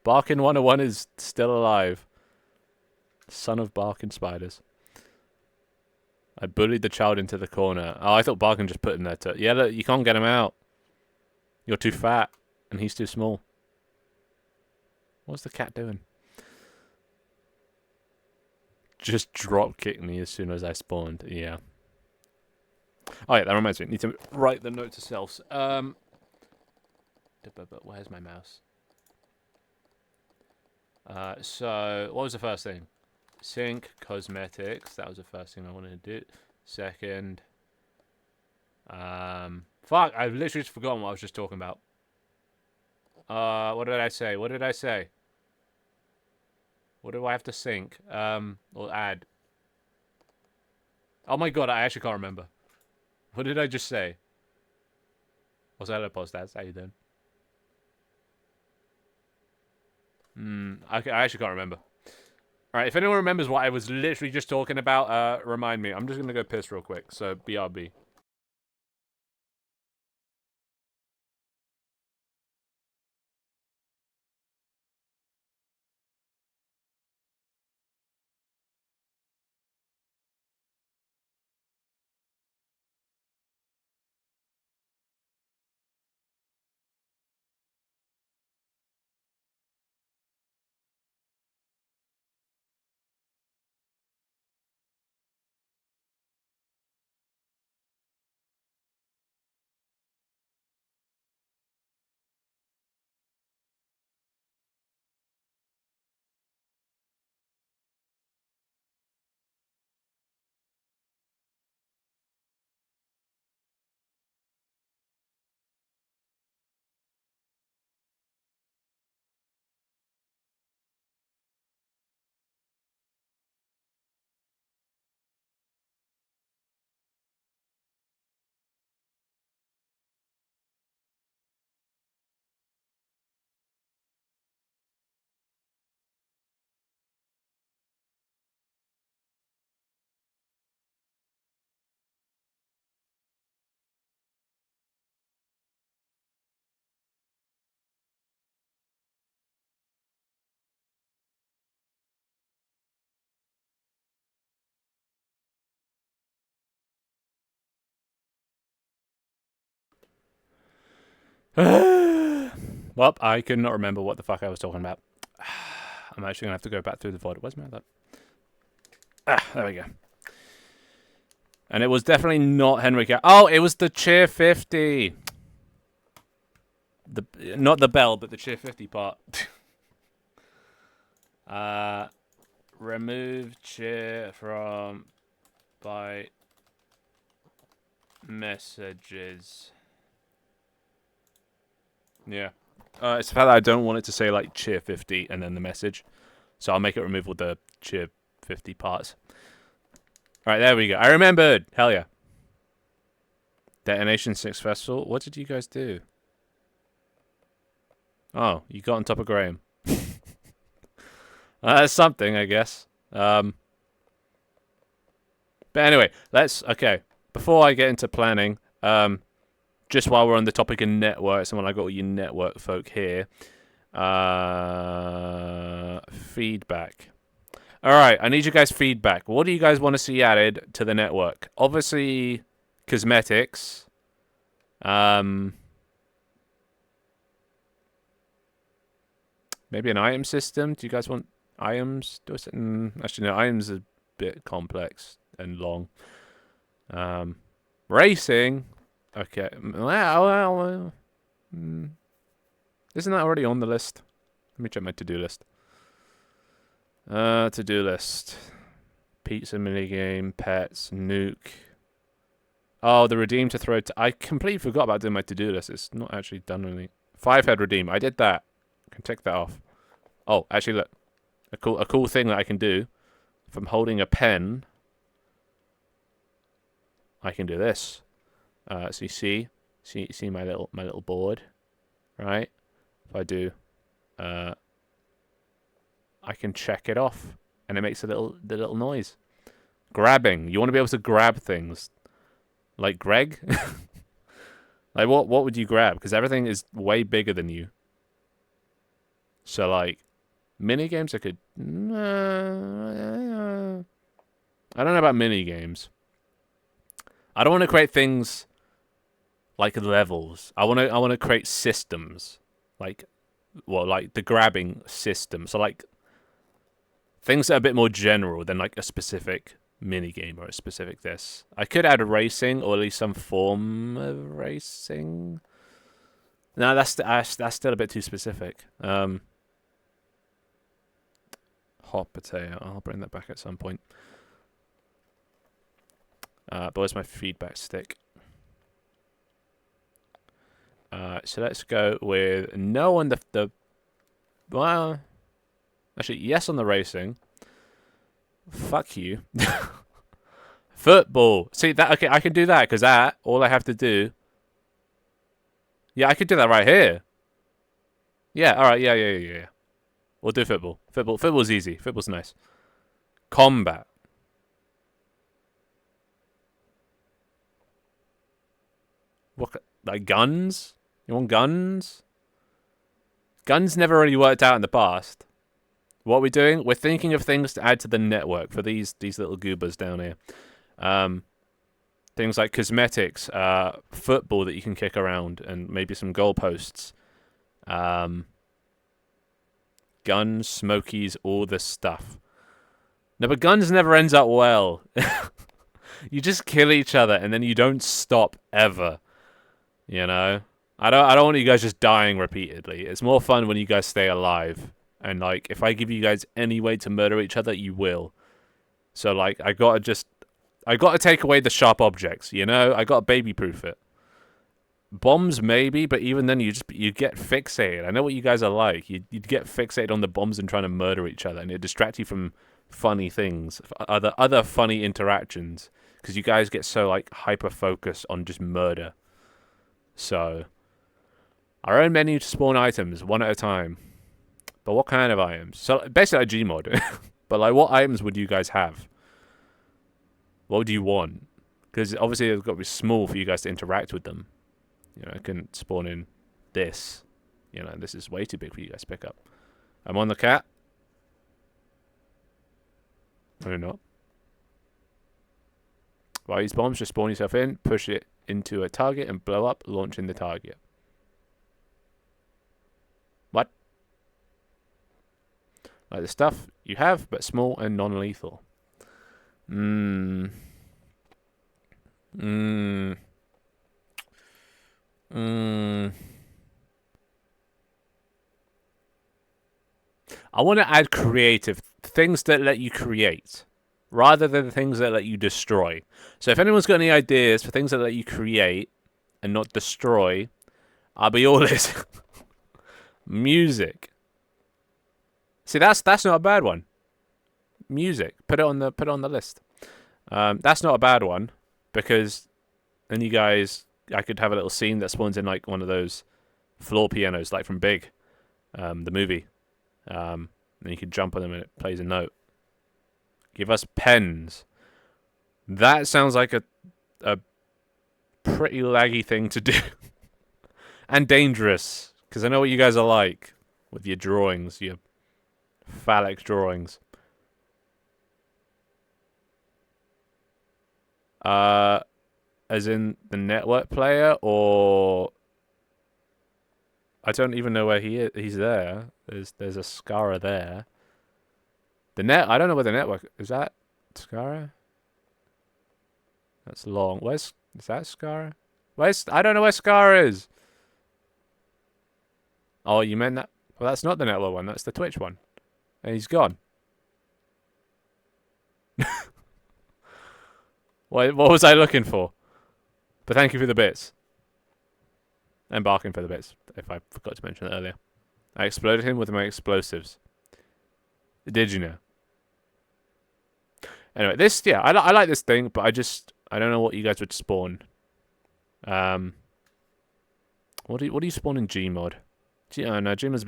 Speaker 1: Barkin 101 is still alive. Son of Barkin spiders. I bullied the child into the corner. Oh, I thought Barkin just put him there to... Yeah, look, you can't get him out. You're too fat, and he's too small. What's the cat doing? Just drop kicked me as soon as I spawned. Yeah. Oh yeah, that reminds me. I need to write the note to selves. Where's my mouse? So what was the first thing? Sync cosmetics. That was the first thing I wanted to do. Second. Fuck! I've literally just forgotten what I was just talking about. What did I say? What did I say? What do I have to sync? Or add? Oh my god, I actually can't remember. What did I just say? What's that? Postats? How you doing? I actually can't remember. Alright, if anyone remembers what I was literally just talking about, remind me. I'm just gonna go piss real quick, so BRB. Well, I could not remember what the fuck I was talking about. I'm actually gonna have to go back through the VOD. Where's my other? There we go. And it was definitely not Henry Cavill. Oh, it was the Cheer 50. Not the bell, but the Cheer 50 part. Remove cheer from by messages. Yeah. It's the fact that I don't want it to say like cheer 50 and then the message. So I'll make it remove all the cheer 50 parts. Alright, there we go. I remembered! Hell yeah. Detonation 6 Festival. What did you guys do? Oh, you got on top of Graham. That's something, I guess. But anyway, okay. Before I get into planning, just while we're on the topic of networks, and when I got all you network folk here, feedback. Alright, I need you guys' feedback. What do you guys want to see added to the network? Obviously, cosmetics. Maybe an item system. Do you guys want items? Actually, no, items are a bit complex and long. Racing. Okay. Well, isn't that already on the list? Let me check my to-do list. To-do list. Pizza minigame, pets, nuke. Oh, the redeem to throw. I completely forgot about doing my to-do list. It's not actually done really. 5-head redeem. I did that. I can tick that off. Oh, actually, look. A cool thing that I can do. If I'm holding a pen, I can do this. So you see my little board, right? If I do, I can check it off, and it makes the little noise. Grabbing. You want to be able to grab things, like Greg. Like what would you grab? Because everything is way bigger than you. So like, mini games I could. I don't know about mini games. I don't want to create things like levels. I want to create systems, like the grabbing system. So like things that are a bit more general than like a specific mini game or a specific this. I could add racing or at least some form of racing. No, that's still a bit too specific. Hot potato. I'll bring that back at some point. But where's my feedback stick? So let's go with no on the well, actually yes on the racing. Fuck you. Football. See that? Okay, I can do that because that all I have to do. Yeah, I could do that right here. Yeah. All right. Yeah. We'll do football. Football's easy. Football's nice. Combat. What? Like guns? You want guns? Guns never really worked out in the past. What are we doing? We're thinking of things to add to the network for these little goobers down here. Things like cosmetics, football that you can kick around, and maybe some goalposts. Guns, smokies, all this stuff. No, but guns never ends up well. You just kill each other, and then you don't stop ever. You know? I don't want you guys just dying repeatedly. It's more fun when you guys stay alive. And like, if I give you guys any way to murder each other, you will. So like, I gotta take away the sharp objects, you know? I gotta baby-proof it. Bombs maybe, but even then you get fixated. I know what you guys are like. You'd get fixated on the bombs and trying to murder each other, and it'd distract you from funny things, other funny interactions, because you guys get so like hyper-focused on just murder. So, our own menu to spawn items, one at a time. But what kind of items? So, basically like Gmod. But, like, what items would you guys have? What would you want? Because, obviously, they've got to be small for you guys to interact with them. You know, I couldn't spawn in this. You know, this is way too big for you guys to pick up. I'm on the cat. Or not. While these bombs, just spawn yourself in, push it into a target, and blow up, launching the target. What? Like the stuff you have, but small and non-lethal. I want to add creative things that let you create. rather than things that let you destroy. So if anyone's got any ideas for things that let you create and not destroy, I'll be all ears. Music. See, that's not a bad one. Music. Put it on the list. That's not a bad one because then you guys, I could have a little scene that spawns in like one of those floor pianos, like from Big, the movie. Then you can jump on them and it plays a note. Give us pens. That sounds like a pretty laggy thing to do. And dangerous, because I know what you guys are like with your drawings, your phallic drawings. As in the network player, or I don't even know where he is. He's there. There's a Scara there. I don't know where the network is. That Scara? That's long. Is that Scara? I don't know where Scara is. Oh, you meant that? Well, that's not the network one. That's the Twitch one. And he's gone. What was I looking for? But thank you for the bits. And barking for the bits, if I forgot to mention that earlier. I exploded him with my explosives. Did you know? Anyway, I like this thing, but I don't know what you guys would spawn. What do you spawn in Gmod? Oh no, Gmod's a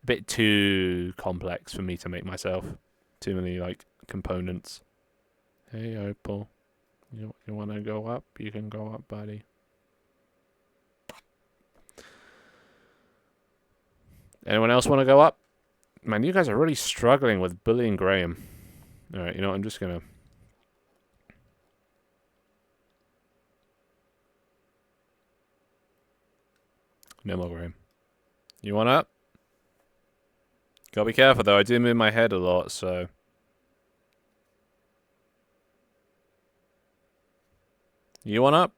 Speaker 1: bit too complex for me to make myself. Too many like components. Hey Opal, you want to go up? You can go up, buddy. Anyone else want to go up? Man, you guys are really struggling with bullying Graham. Alright, you know what, I'm just gonna... No more Graham. You want up? Gotta be careful though, I do move my head a lot, so... You want up?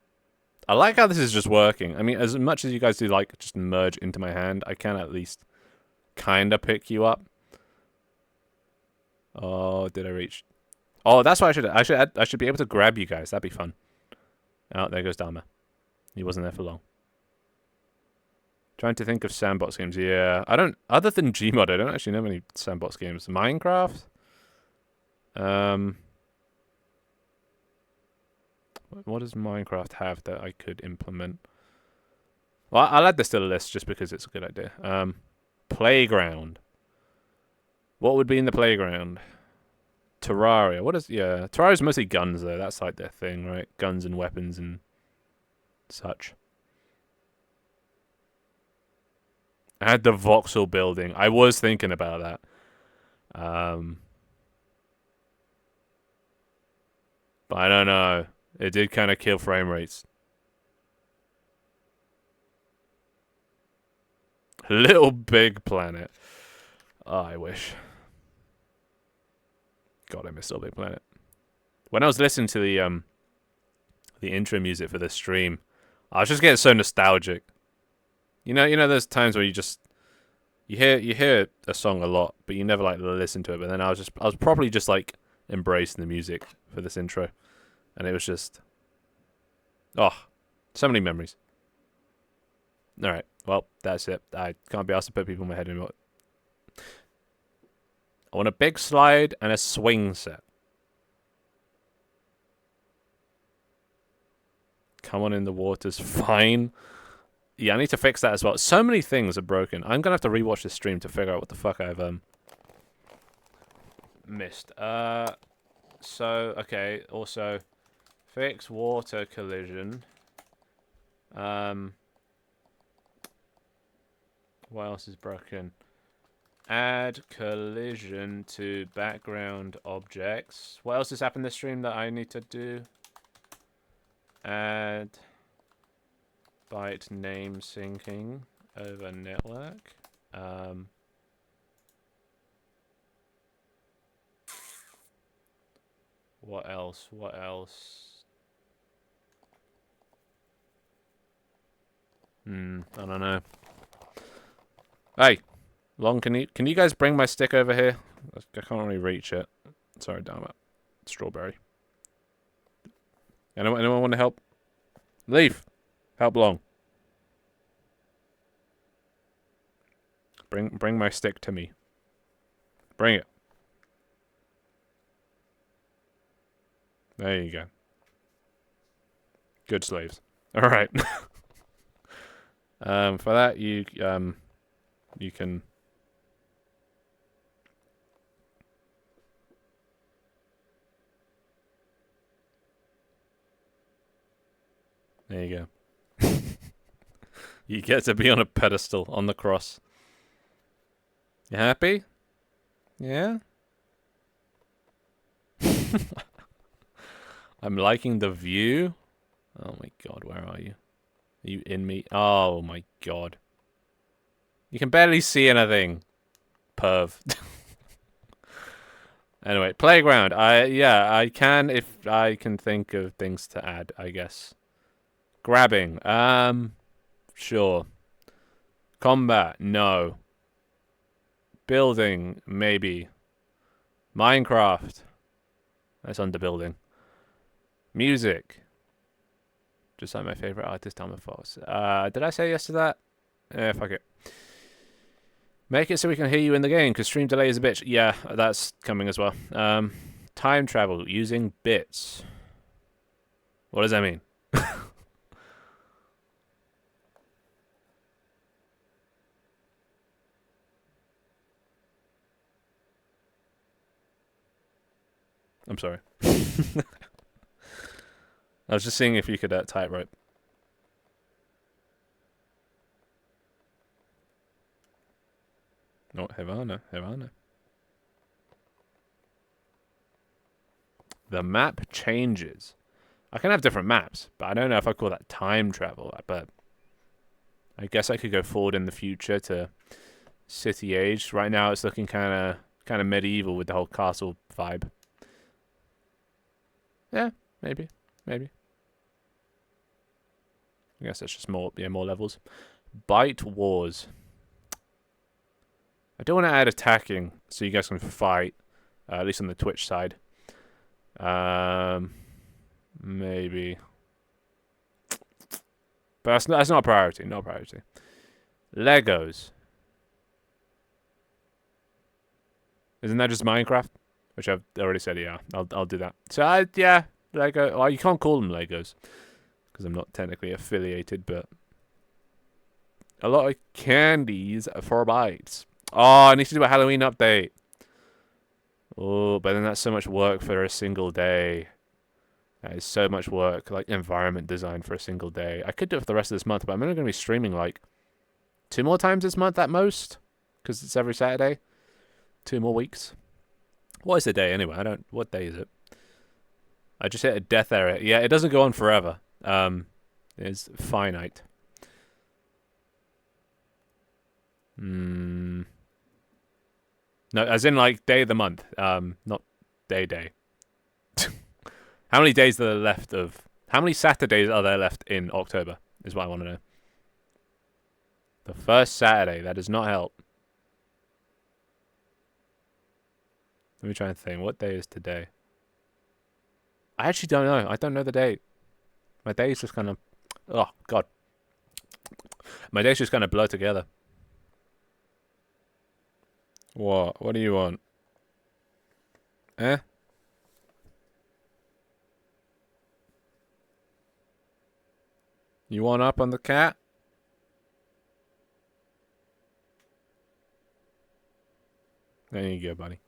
Speaker 1: I like how this is just working. I mean, as much as you guys do like just merge into my hand, I can at least kinda pick you up. Oh, did I reach? Oh, that's what I should be able to grab you guys. That'd be fun. Oh, there goes Dharma. He wasn't there for long. Trying to think of sandbox games. Yeah, other than Gmod, I don't actually know any sandbox games. Minecraft? What does Minecraft have that I could implement? Well, I'll add this to the list just because it's a good idea. Playground. What would be in the playground? Terraria. Terraria's mostly guns though. That's like their thing, right? Guns and weapons and such. Add the voxel building. I was thinking about that. But I don't know. It did kind of kill frame rates. Little Big Planet. Oh, I wish. God, I miss Little Big Planet. When I was listening to the intro music for this stream, I was just getting so nostalgic. You know, there's times where you hear a song a lot, but you never like listen to it. But then I was probably just like embracing the music for this intro, and it was just, oh, so many memories. All right, well that's it. I can't be asked to put people in my head anymore. I want a big slide and a swing set. Come on in the water's fine. Yeah, I need to fix that as well. So many things are broken. I'm gonna have to rewatch this stream to figure out what the fuck I've missed. So okay. Also, fix water collision. What else is broken? Add collision to background objects. What else has happened this stream that I need to do? Add byte name syncing over network. What else? What else? I don't know. Hey, Long, can you guys bring my stick over here? I can't really reach it. Sorry, damn it. Strawberry. Anyone want to help? Leaf. Help along. Bring my stick to me. Bring it. There you go. Good slaves. All right. For that you can. There you go. You get to be on a pedestal on the cross. You happy? Yeah? I'm liking the view. Oh my god, where are you? Are you in me? Oh my god. You can barely see anything. Perv. Anyway, playground. I can if I can think of things to add, I guess. Grabbing. Sure. Combat. No. Building. Maybe. Minecraft. That's under building. Music. Just like my favorite artist, Thomas Fox. Did I say yes to that? Fuck it. Make it so we can hear you in the game, because stream delay is a bitch. Yeah, that's coming as well. Time travel using bits. What does that mean? I'm sorry. I was just seeing if you could tightrope. No, Havana. The map changes. I can have different maps, but I don't know if I call that time travel. But I guess I could go forward in the future to city age. Right now, it's looking kind of medieval with the whole castle vibe. Yeah, maybe. I guess that's just more levels. Bite wars. I don't want to add attacking, so you guys can fight, at least on the Twitch side. Maybe. But that's not a priority. No priority. Legos. Isn't that just Minecraft? Which I've already said, yeah. I'll do that. So, yeah. Lego. Well, you can't call them Legos. Because I'm not technically affiliated, but... A lot of candies for bites. Oh, I need to do a Halloween update. Oh, but then that's so much work for a single day. That is so much work, like environment design for a single day. I could do it for the rest of this month, but I'm only going to be streaming like 2 more times this month at most. Because it's every Saturday. 2 more weeks. What is the day anyway? What day is it? I just hit a death area. Yeah, it doesn't go on forever. It's finite. No, as in like day of the month. Not day. How many days are there left of... How many Saturdays are there left in October? Is what I want to know. The first Saturday. That does not help. Let me try and think. What day is today? I actually don't know. I don't know the date. My days just kind of... Oh, God. My days just kind of blur together. What? What do you want? Eh? You want up on the cat? There you go, buddy.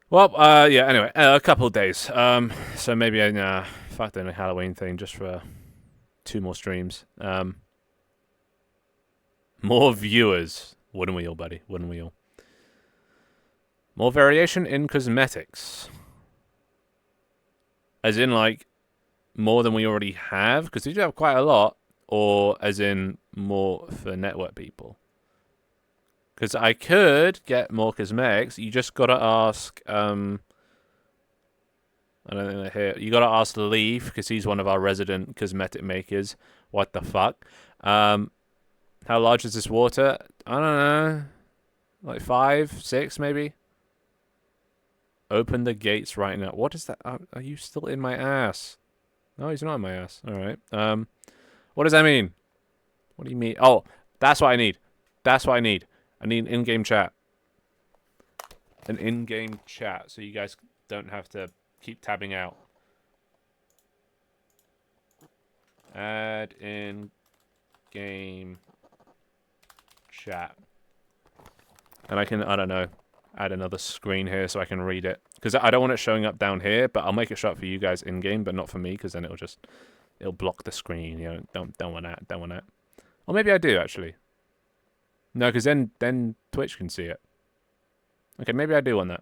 Speaker 1: Well, yeah, anyway, a couple of days. So maybe I fuck in a Halloween thing just for 2 more streams. More viewers. Wouldn't we all, buddy? Wouldn't we all? More variation in cosmetics. As in, like, more than we already have? Because we do have quite a lot. Or as in, more for network people. Because I could get more cosmetics. You just gotta ask, I don't think they're here. You gotta ask Leaf, because he's one of our resident cosmetic makers. What the fuck? How large is this water? I don't know. Like 5, 6 maybe? Open the gates right now. What is that? Are you still in my ass? No, he's not in my ass. All right. What does that mean? What do you mean? Oh, that's what I need. That's what I need. I need in-game chat. An in-game chat, so you guys don't have to keep tabbing out. Add in-game chat. And I can, I don't know, add another screen here so I can read it. Because I don't want it showing up down here, but I'll make it show up for you guys in-game, but not for me, because then it'll block the screen. You know, don't want that, don't want that. Or maybe I do, actually. No, because then Twitch can see it. Okay, maybe I do want that.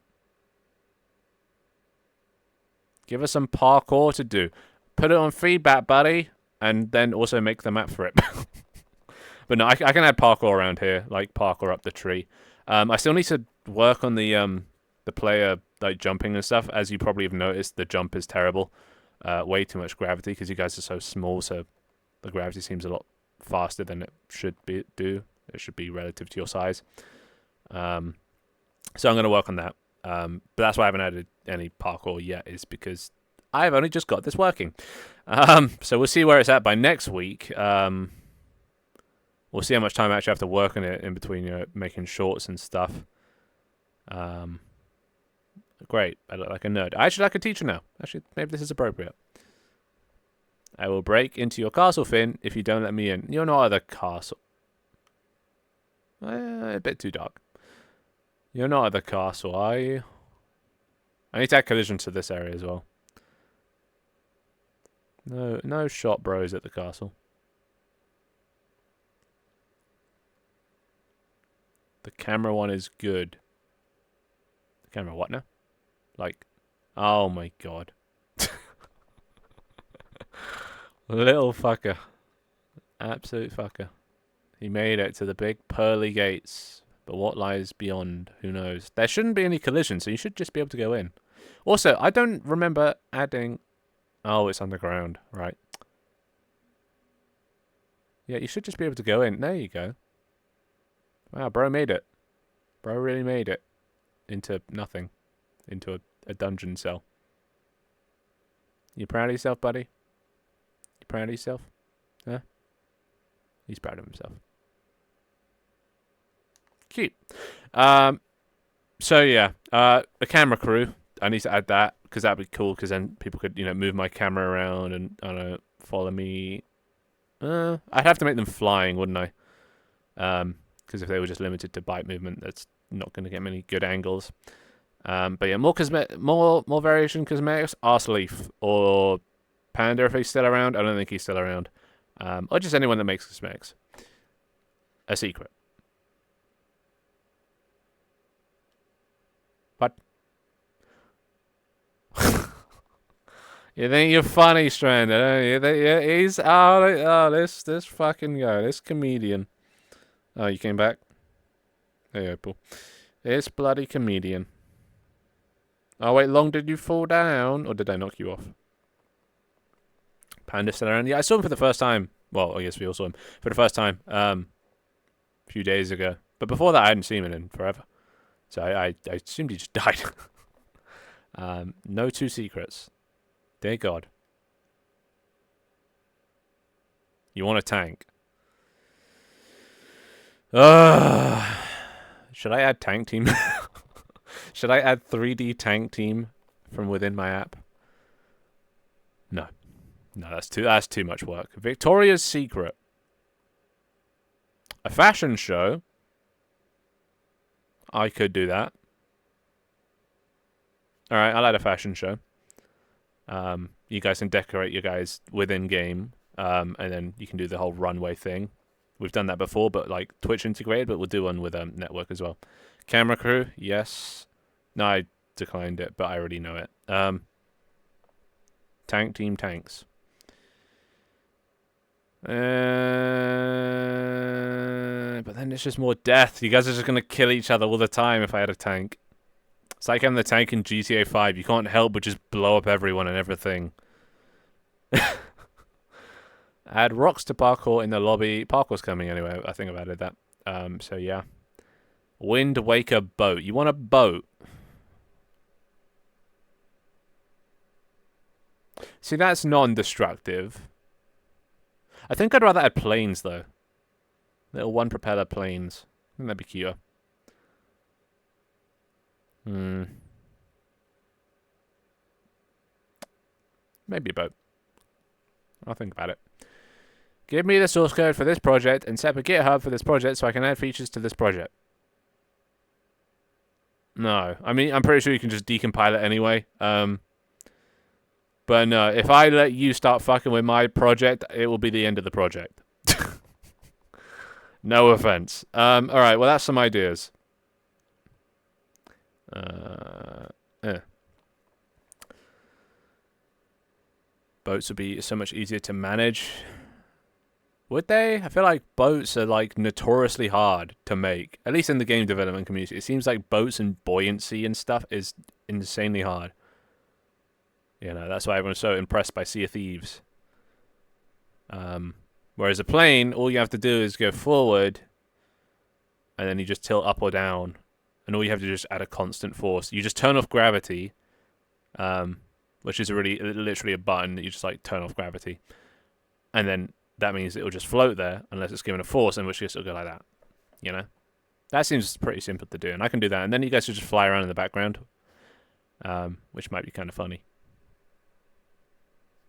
Speaker 1: Give us some parkour to do. Put it on feedback, buddy. And then also make the map for it. But no, I can add parkour around here. Like, parkour up the tree. I still need to work on the player, like, jumping and stuff. As you probably have noticed, the jump is terrible. Way too much gravity because you guys are so small, so the gravity seems a lot faster than it should do. It should be relative to your size. So I'm going to work on that. But that's why I haven't added any parkour yet, is because I've only just got this working. So we'll see where it's at by next week. We'll see how much time I actually have to work on it in between, you know, making shorts and stuff. Great. I look like a nerd. I actually like a teacher now. Actually, maybe this is appropriate. I will break into your castle, Finn, if you don't let me in. You're not at the castle. A bit too dark. You're not at the castle, are you? I need to add collision to this area as well. No shot bros at the castle. The camera one is good. The camera what now? Like, oh my god. Little fucker. Absolute fucker. He made it to the big pearly gates. But what lies beyond? Who knows? There shouldn't be any collision, so you should just be able to go in. Also, I don't remember adding... Oh, it's underground. Right. Yeah, you should just be able to go in. There you go. Wow, bro made it. Bro really made it. Into nothing. Into a dungeon cell. You proud of yourself, buddy? You proud of yourself? Huh? He's proud of himself. Cute. So yeah, the camera crew. I need to add that because that'd be cool. Because then people could, you know, move my camera around and I don't know, follow me. I'd have to make them flying, wouldn't I? Because if they were just limited to bite movement, that's not going to get many good angles. But yeah, more variation cosmetics. Arsleaf or Panda if he's still around. I don't think he's still around. Or just anyone that makes cosmetics. A secret. What? You think you're funny, Stranded? Yeah, he's this fucking guy, this comedian. Oh, you came back. There you go, Paul. This bloody comedian. Oh wait, Long, did you fall down, or did I knock you off? Panda still around? Yeah, I saw him for the first time. Well, I guess we all saw him for the first time a few days ago. But before that, I hadn't seen him in forever. So I assumed he just died. No two secrets. Dear God. You want a tank? Should I add tank team? Should I add 3D tank team from within my app? No. No, that's too much work. Victoria's Secret. A fashion show. I could do that. Alright, I'll add a fashion show. You guys can decorate your guys within game, and then you can do the whole runway thing. We've done that before, but like Twitch integrated, but we'll do one with network as well. Camera crew, yes. No, I declined it, but I already know it. Tank team tanks. But then it's just more death. You guys are just going to kill each other all the time if I had a tank. It's like I'm the tank in GTA 5. You can't help but just blow up everyone and everything. Add rocks to parkour in the lobby. Parkour's coming anyway. I think I've added that. So yeah. Wind Waker boat. You want a boat? See, that's non-destructive. I think I'd rather add planes, though. Little one-propeller planes. I think that'd be cuter. Maybe a boat. I'll think about it. Give me the source code for this project and set up a GitHub for this project so I can add features to this project. No. I mean, I'm pretty sure you can just decompile it anyway. But no, if I let you start fucking with my project, it will be the end of the project. No offense. Alright, well, that's some ideas. Boats would be so much easier to manage. Would they? I feel like boats are like notoriously hard to make. At least in the game development community. It seems like boats and buoyancy and stuff is insanely hard. You know, that's why everyone's so impressed by Sea of Thieves. Whereas a plane, all you have to do is go forward, and then you just tilt up or down, and all you have to do is add a constant force. You just turn off gravity, which is literally a button that you just like turn off gravity, and then that means it will just float there unless it's given a force, in which case it'll go like that. You know, that seems pretty simple to do, and I can do that, and then you guys should just fly around in the background, which might be kind of funny.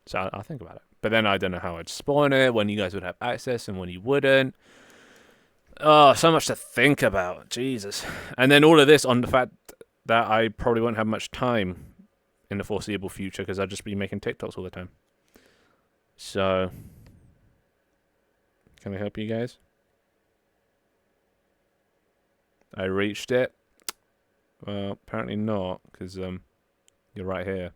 Speaker 1: So I'll think about it. But then I don't know how I'd spawn it, when you guys would have access and when you wouldn't. Oh, so much to think about. Jesus. And then all of this on the fact that I probably won't have much time in the foreseeable future because I'll just be making TikToks all the time. So, can I help you guys? I reached it. Well, apparently not, because you're right here.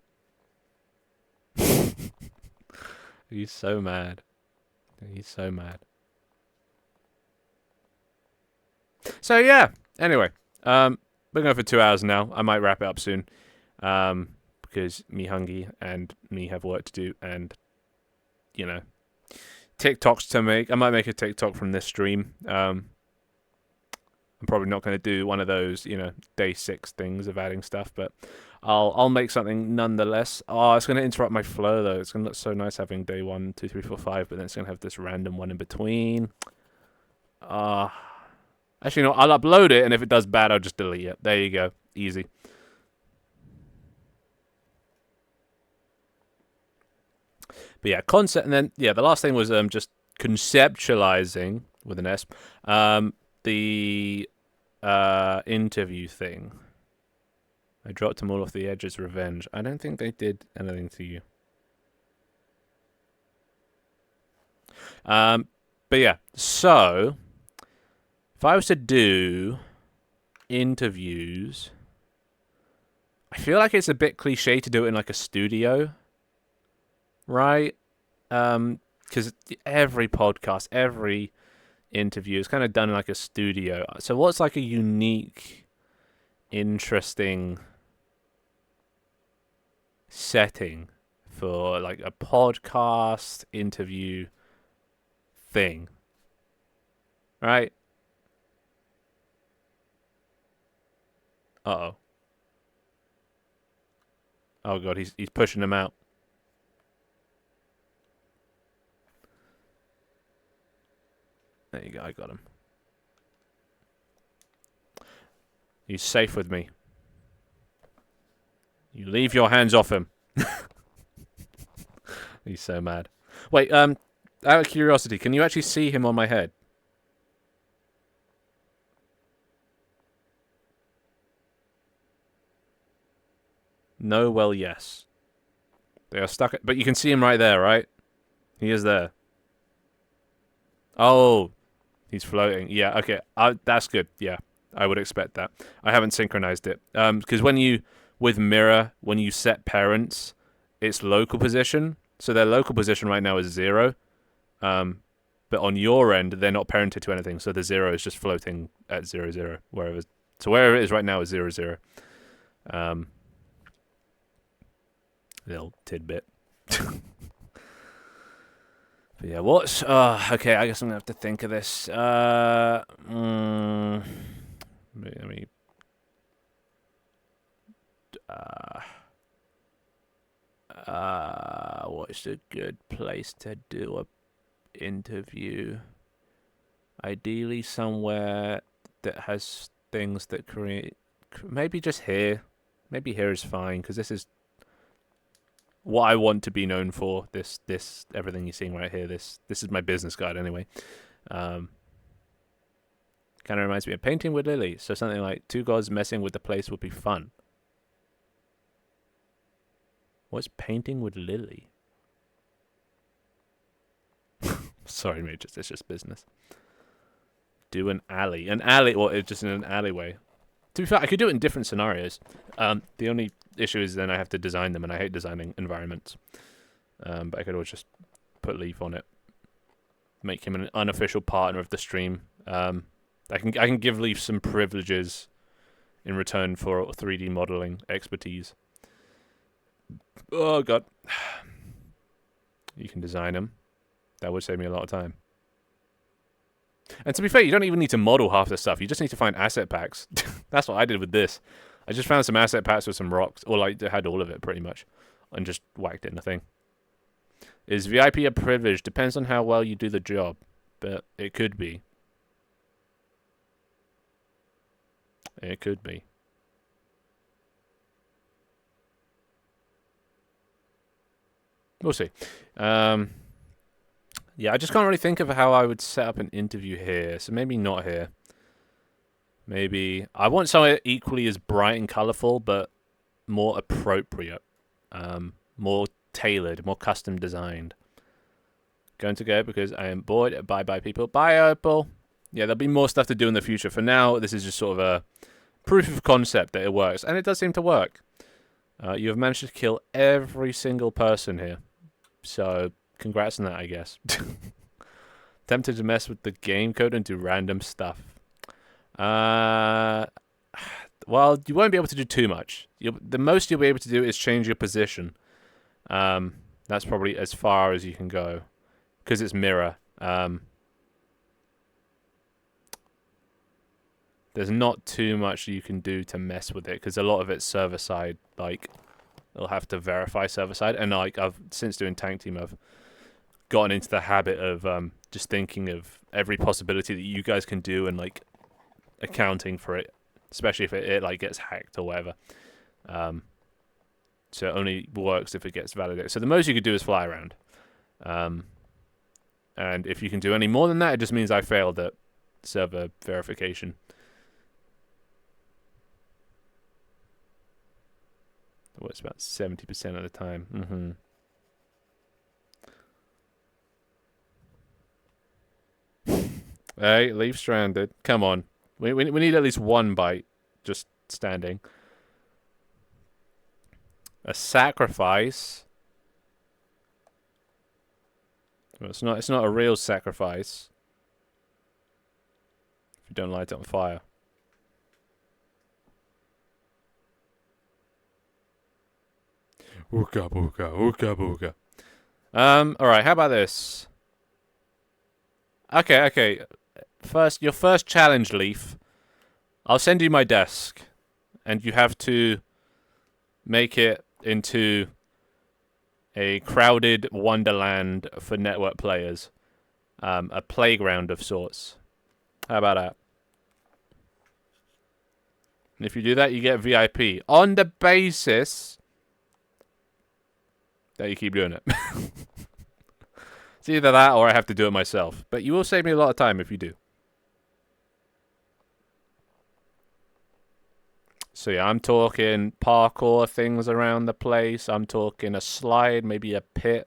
Speaker 1: He's so mad. He's so mad. So yeah. Anyway, we're going for 2 hours now. I might wrap it up soon, because me hungry and me have work to do, and you know, TikToks to make. I might make a TikTok from this stream. I'm probably not going to do one of those, you know, day 6 things of adding stuff, but I'll make something nonetheless. Oh, it's going to interrupt my flow though. It's going to look so nice having day 1, 2, 3, 4, 5, but then it's going to have this random one in between. Actually, no, I'll upload it, and if it does bad, I'll just delete it. There you go. Easy. But yeah, concept, and then, yeah, the last thing was just conceptualizing, with an S, the interview thing. I dropped them all off the edge as revenge. I don't think they did anything to you. But yeah, so if I was to do interviews, I feel like it's a bit cliche to do it in like a studio, right? Because every podcast, every interview is kind of done in like a studio. So what's like a unique, interesting setting for like a podcast interview thing, right? Uh-oh. Oh god, he's pushing him out. There you go, I got him. He's safe with me. You leave your hands off him. He's so mad. Wait, out of curiosity, can you actually see him on my head? No, well, yes. They are stuck, but you can see him right there, right? He is there. Oh, he's floating. Yeah, okay. That's good. Yeah, I would expect that. I haven't synchronized it. Because with Mirror, when you set parents, it's local position. So their local position right now is 0. But on your end, they're not parented to anything. So the 0 is just floating at 0, 0, wherever. So wherever it is right now is 0, 0. Little tidbit. But yeah, what's... okay, I guess I'm going to have to think of this. Let me... what's a good place to do a interview? Ideally somewhere that has things that create... Maybe just here. Maybe here is fine, because this is what I want to be known for. This everything you're seeing right here. This is my business card anyway. Kind of reminds me of painting with Lily. So something like two gods messing with the place would be fun. What's painting with Lily? Sorry, mate. It's just business. Do an alley. An alley, or just in an alleyway. To be fair, I could do it in different scenarios. The only issue is then I have to design them, and I hate designing environments. But I could always just put Leaf on it. Make him an unofficial partner of the stream. I can give Leaf some privileges in return for 3D modeling expertise. Oh god. You can design him. That would save me a lot of time. And to be fair, you don't even need to model half the stuff. You just need to find asset packs. That's what I did with this. I just found some asset packs with some rocks, or like, they had all of it pretty much, and just whacked it in the thing. Is VIP a privilege? Depends on how well you do the job, but it could be. It could be. We'll see. Yeah, I just can't really think of how I would set up an interview here, so maybe not here. Maybe I want somewhere equally as bright and colourful, but more appropriate, more tailored, more custom designed. Going to go because I am bored. Bye people. Bye Opal. Yeah, there'll be more stuff to do in the future. For now, this is just sort of a proof of concept that it works, and it does seem to work. You have managed to kill every single person here, so congrats on that, I guess. Tempted to mess with the game code and do random stuff. Well, you won't be able to do too much. The most you'll be able to do is change your position. That's probably as far as you can go, because it's mirror. There's not too much you can do to mess with it, because a lot of it's server side. Like, they'll have to verify server side, and like since doing Tank Team, I've gotten into the habit of just thinking of every possibility that you guys can do and like accounting for it, especially if it like gets hacked or whatever. So it only works if it gets validated. So the most you could do is fly around. And if you can do any more than that, it just means I failed at server verification. Well, it's about 70% of the time. Hey, leave stranded. Come on. We need at least one bite. Just standing. A sacrifice. Well, it's not a real sacrifice. If you don't light it on fire. Ooga booga, ooga booga. Alright, how about this? Okay. Your first challenge, Leaf. I'll send you my desk. And you have to make it into a crowded wonderland for network players. A playground of sorts. How about that? And if you do that, you get VIP. On the basis that you keep doing it. It's either that or I have to do it myself. But you will save me a lot of time if you do. So yeah, I'm talking parkour things around the place. I'm talking a slide, maybe a pit.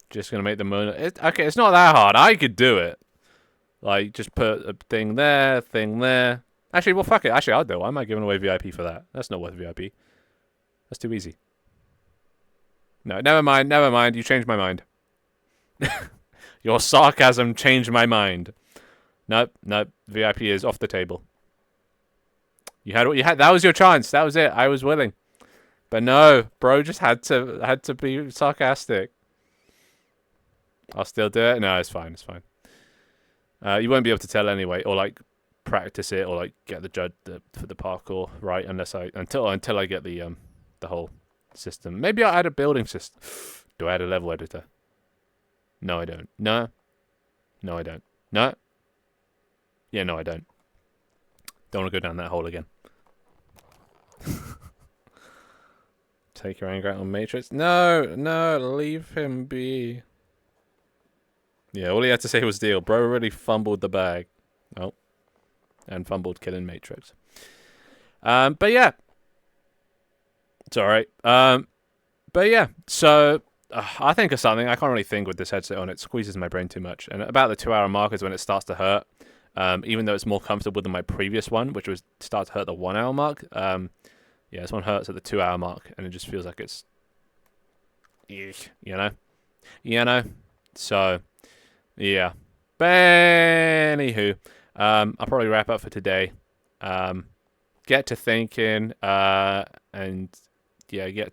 Speaker 1: Just gonna make the moon. Okay, it's not that hard. I could do it. Like, just put a thing there, thing there. Actually, well, fuck it. Actually, I'll do it. Why am I giving away VIP for that? That's not worth VIP. That's too easy. No, never mind. Never mind. You changed my mind. Your sarcasm changed my mind. Nope. VIP is off the table. You had what you had. That was your chance. That was it. I was willing. But no, bro just had to be sarcastic. I'll still do it. No, it's fine. It's fine. You won't be able to tell anyway, or like practice it or like get the judge for the parkour right until I get the whole system. Maybe I'll add a building system. Do I add a level editor? No, I don't. No, I don't. No. Yeah, no, I don't. Don't want to go down that hole again. Take your anger out on Matrix. No, leave him be. Yeah, all he had to say was deal. Bro already fumbled the bag. Oh. And fumbled killing Matrix. But yeah. It's alright. But yeah, so I think of something. I can't really think with this headset on. It squeezes my brain too much. And about the 2-hour mark is when it starts to hurt. Even though it's more comfortable than my previous one, which was start to hurt the 1 hour mark. Yeah, this one hurts at the 2 hour mark, and it just feels like it's, you know. So, yeah. But anywho, I'll probably wrap up for today. Get to thinking, and yeah,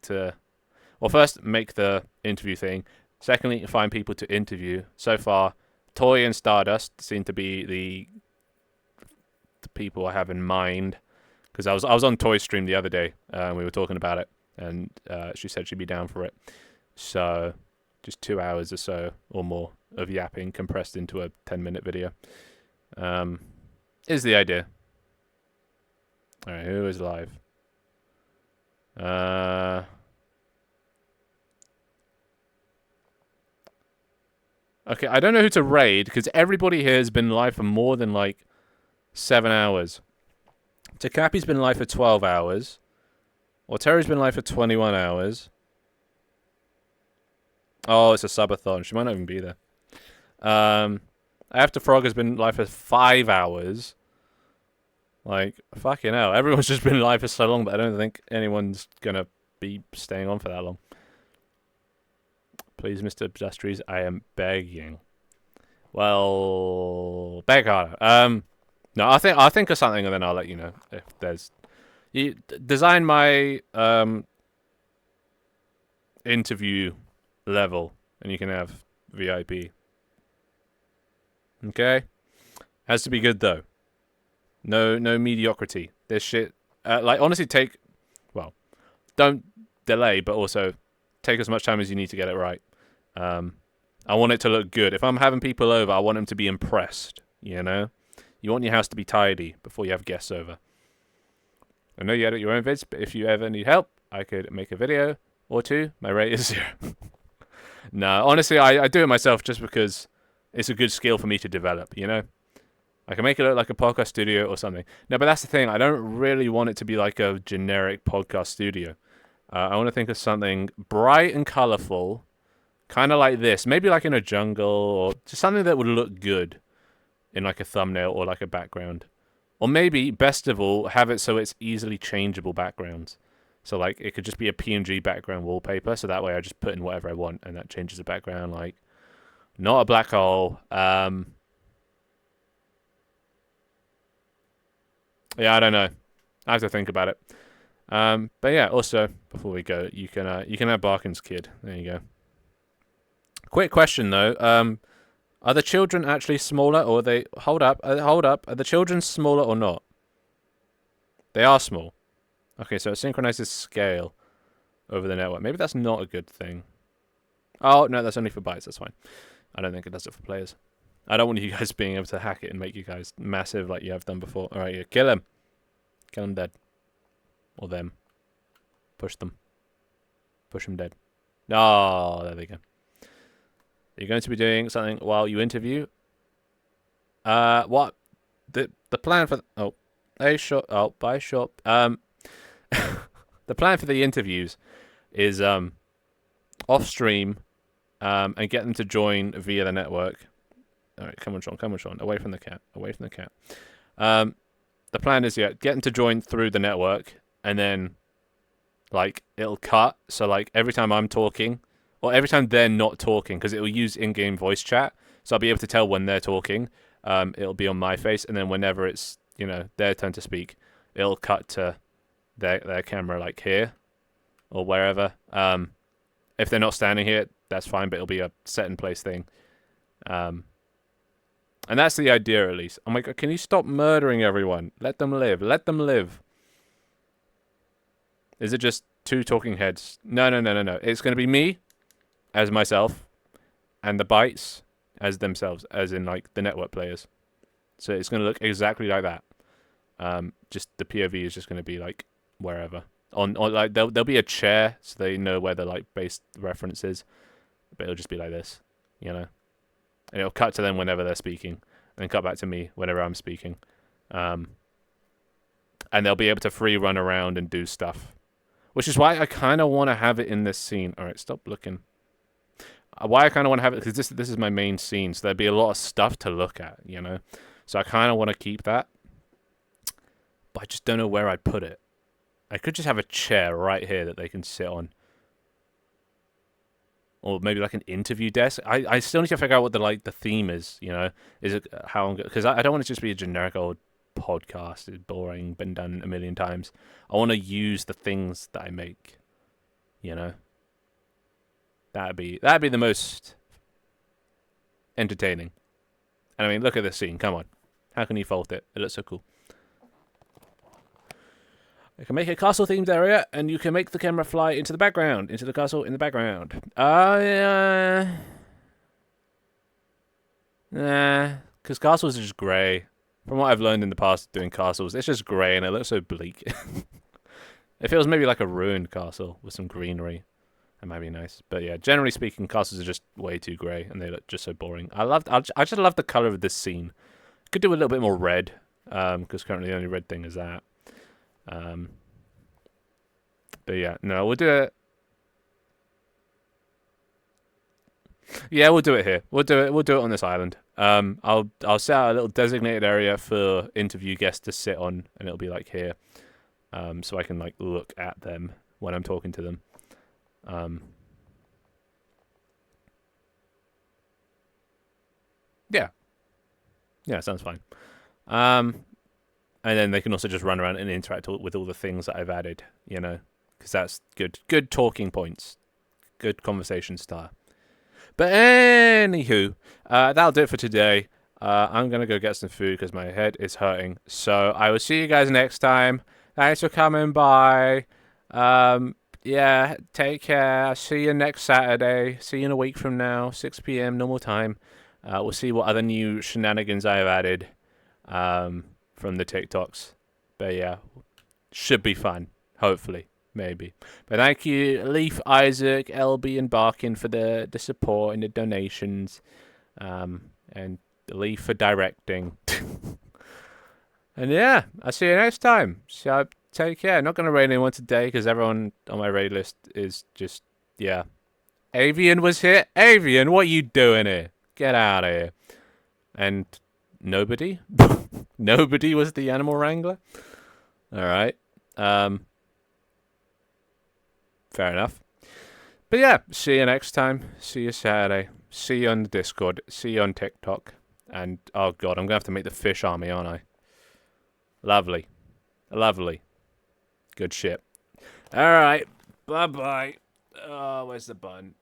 Speaker 1: well, first make the interview thing. Secondly, find people to interview. So far, Toy and Stardust seem to be the people I have in mind. Because I was on Toy's stream the other day, we were talking about it, and she said she'd be down for it. So, just 2 hours or so, or more, of yapping compressed into a 10-minute video. Is the idea. Alright, who is live? Okay, I don't know who to raid, because everybody here has been live for more than, 7 hours. Takapi's been live for 12 hours. Or Terry's been live for 21 hours. Oh, it's a subathon. She might not even be there. After Frog has been live for 5 hours. Fucking hell. Everyone's just been live for so long, but I don't think anyone's gonna be staying on for that long. Please, Mr. Industries, I am begging. Well, beg harder. No, I think of something, and then I'll let you know if there's. You design my interview level, and you can have VIP. Okay, has to be good though. No mediocrity. This shit, honestly, don't delay, but also take as much time as you need to get it right. I want it to look good. If I'm having people over, I want them to be impressed. You know. You want your house to be tidy before you have guests over. I know you edit your own vids, but if you ever need help, I could make a video or two. My rate is 0. No, honestly, I do it myself just because it's a good skill for me to develop, you know? I can make it look like a podcast studio or something. No, but that's the thing. I don't really want it to be like a generic podcast studio. I want to think of something bright and colorful, kind of like this. Maybe like in a jungle or just something that would look good. In like a thumbnail or like a background. Or maybe, best of all, have it so it's easily changeable backgrounds. So like it could just be a PNG background wallpaper, so that way I just put in whatever I want and that changes the background, like not a black hole. Yeah, I don't know. I have to think about it. But yeah, also before we go, you can have Barkin's kid. There you go. Quick question though. Are the children actually smaller, or are they... Hold up. Are the children smaller or not? They are small. Okay, so it synchronizes scale over the network. Maybe that's not a good thing. Oh, no, that's only for bytes. That's fine. I don't think it does it for players. I don't want you guys being able to hack it and make you guys massive like you have done before. Alright, yeah, kill him. Kill him dead. Or them. Push them. Push them dead. Oh, there they go. You're going to be doing something while you interview. What? The plan for buy shop. The plan for the interviews is off stream, and get them to join via the network. All right, come on, Sean. Away from the cat. The plan is get them to join through the network, and then it'll cut. So every time I'm talking. Or every time they're not talking, because it will use in-game voice chat, so I'll be able to tell when they're talking. It'll be on my face, and then whenever it's their turn to speak, it'll cut to their camera here or wherever. If they're not standing here, that's fine, but it'll be a set in place thing. And that's the idea, at least. I'm like, can you stop murdering everyone? Let them live. Let them live. Is it just two talking heads? No. It's going to be me as myself and the bytes as themselves, as in, like, the network players. So it's going to look exactly like that. Just the POV is just going to be, like, wherever. On like, there'll be a chair, so they know where the, like, base reference is. But it'll just be like this, you know? And it'll cut to them whenever they're speaking, and then cut back to me whenever I'm speaking. And they'll be able to free run around and do stuff. Which is why I kind of want to have it in this scene. All right, stop looking. Why I kind of want to have it, because this is my main scene, so there'd be a lot of stuff to look at, you know? So I kind of want to keep that. But I just don't know where I'd put it. I could just have a chair right here that they can sit on. Or maybe like an interview desk. I still need to figure out what the theme is, you know? Is it how I'm... Because I don't want it to just be a generic old podcast. It's boring, been done a million times. I want to use the things that I make, you know? That'd be the most entertaining. And I mean, look at this scene. Come on. How can you fault it? It looks so cool. You can make a castle-themed area, and you can make the camera fly into the background, into the castle in the background. Nah, because castles are just grey. From what I've learned in the past doing castles, it's just grey, and it looks so bleak. It feels maybe like a ruined castle with some greenery. That might be nice. But yeah, generally speaking, castles are just way too grey, and they look just so boring. I just love the colour of this scene. Could do a little bit more red, because currently the only red thing is that. But yeah, no, we'll do it. Yeah, we'll do it here. We'll do it on this island. I'll set out a little designated area for interview guests to sit on, and it'll be like here. So I can like look at them when I'm talking to them. Yeah, sounds fine. And then they can also just run around and interact with all the things that I've added, you know, because that's good talking points, good conversation style. But anywho, that'll do it for today. I'm going to go get some food because my head is hurting. So I will see you guys next time. Thanks for coming by. Yeah, take care. I'll see you next Saturday. See you in a week from now, 6 p.m. normal time. We'll see what other new shenanigans I have added from the TikToks. But yeah, should be fun. Hopefully. Maybe. But thank you, Leaf, Isaac, LB, and Barkin for the support and the donations. And Leaf for directing. And yeah, I'll see you next time. So take care. Not going to rate anyone today because everyone on my raid list is just, yeah. Avian was here. Avian, what are you doing here? Get out of here. And nobody? Nobody was the animal wrangler? Alright. Fair enough. But yeah, see you next time. See you Saturday. See you on the Discord. See you on TikTok. And, oh god, I'm going to have to make the fish army, aren't I? Lovely. Lovely. Good shit. Alright. Bye-bye. Oh, where's the button?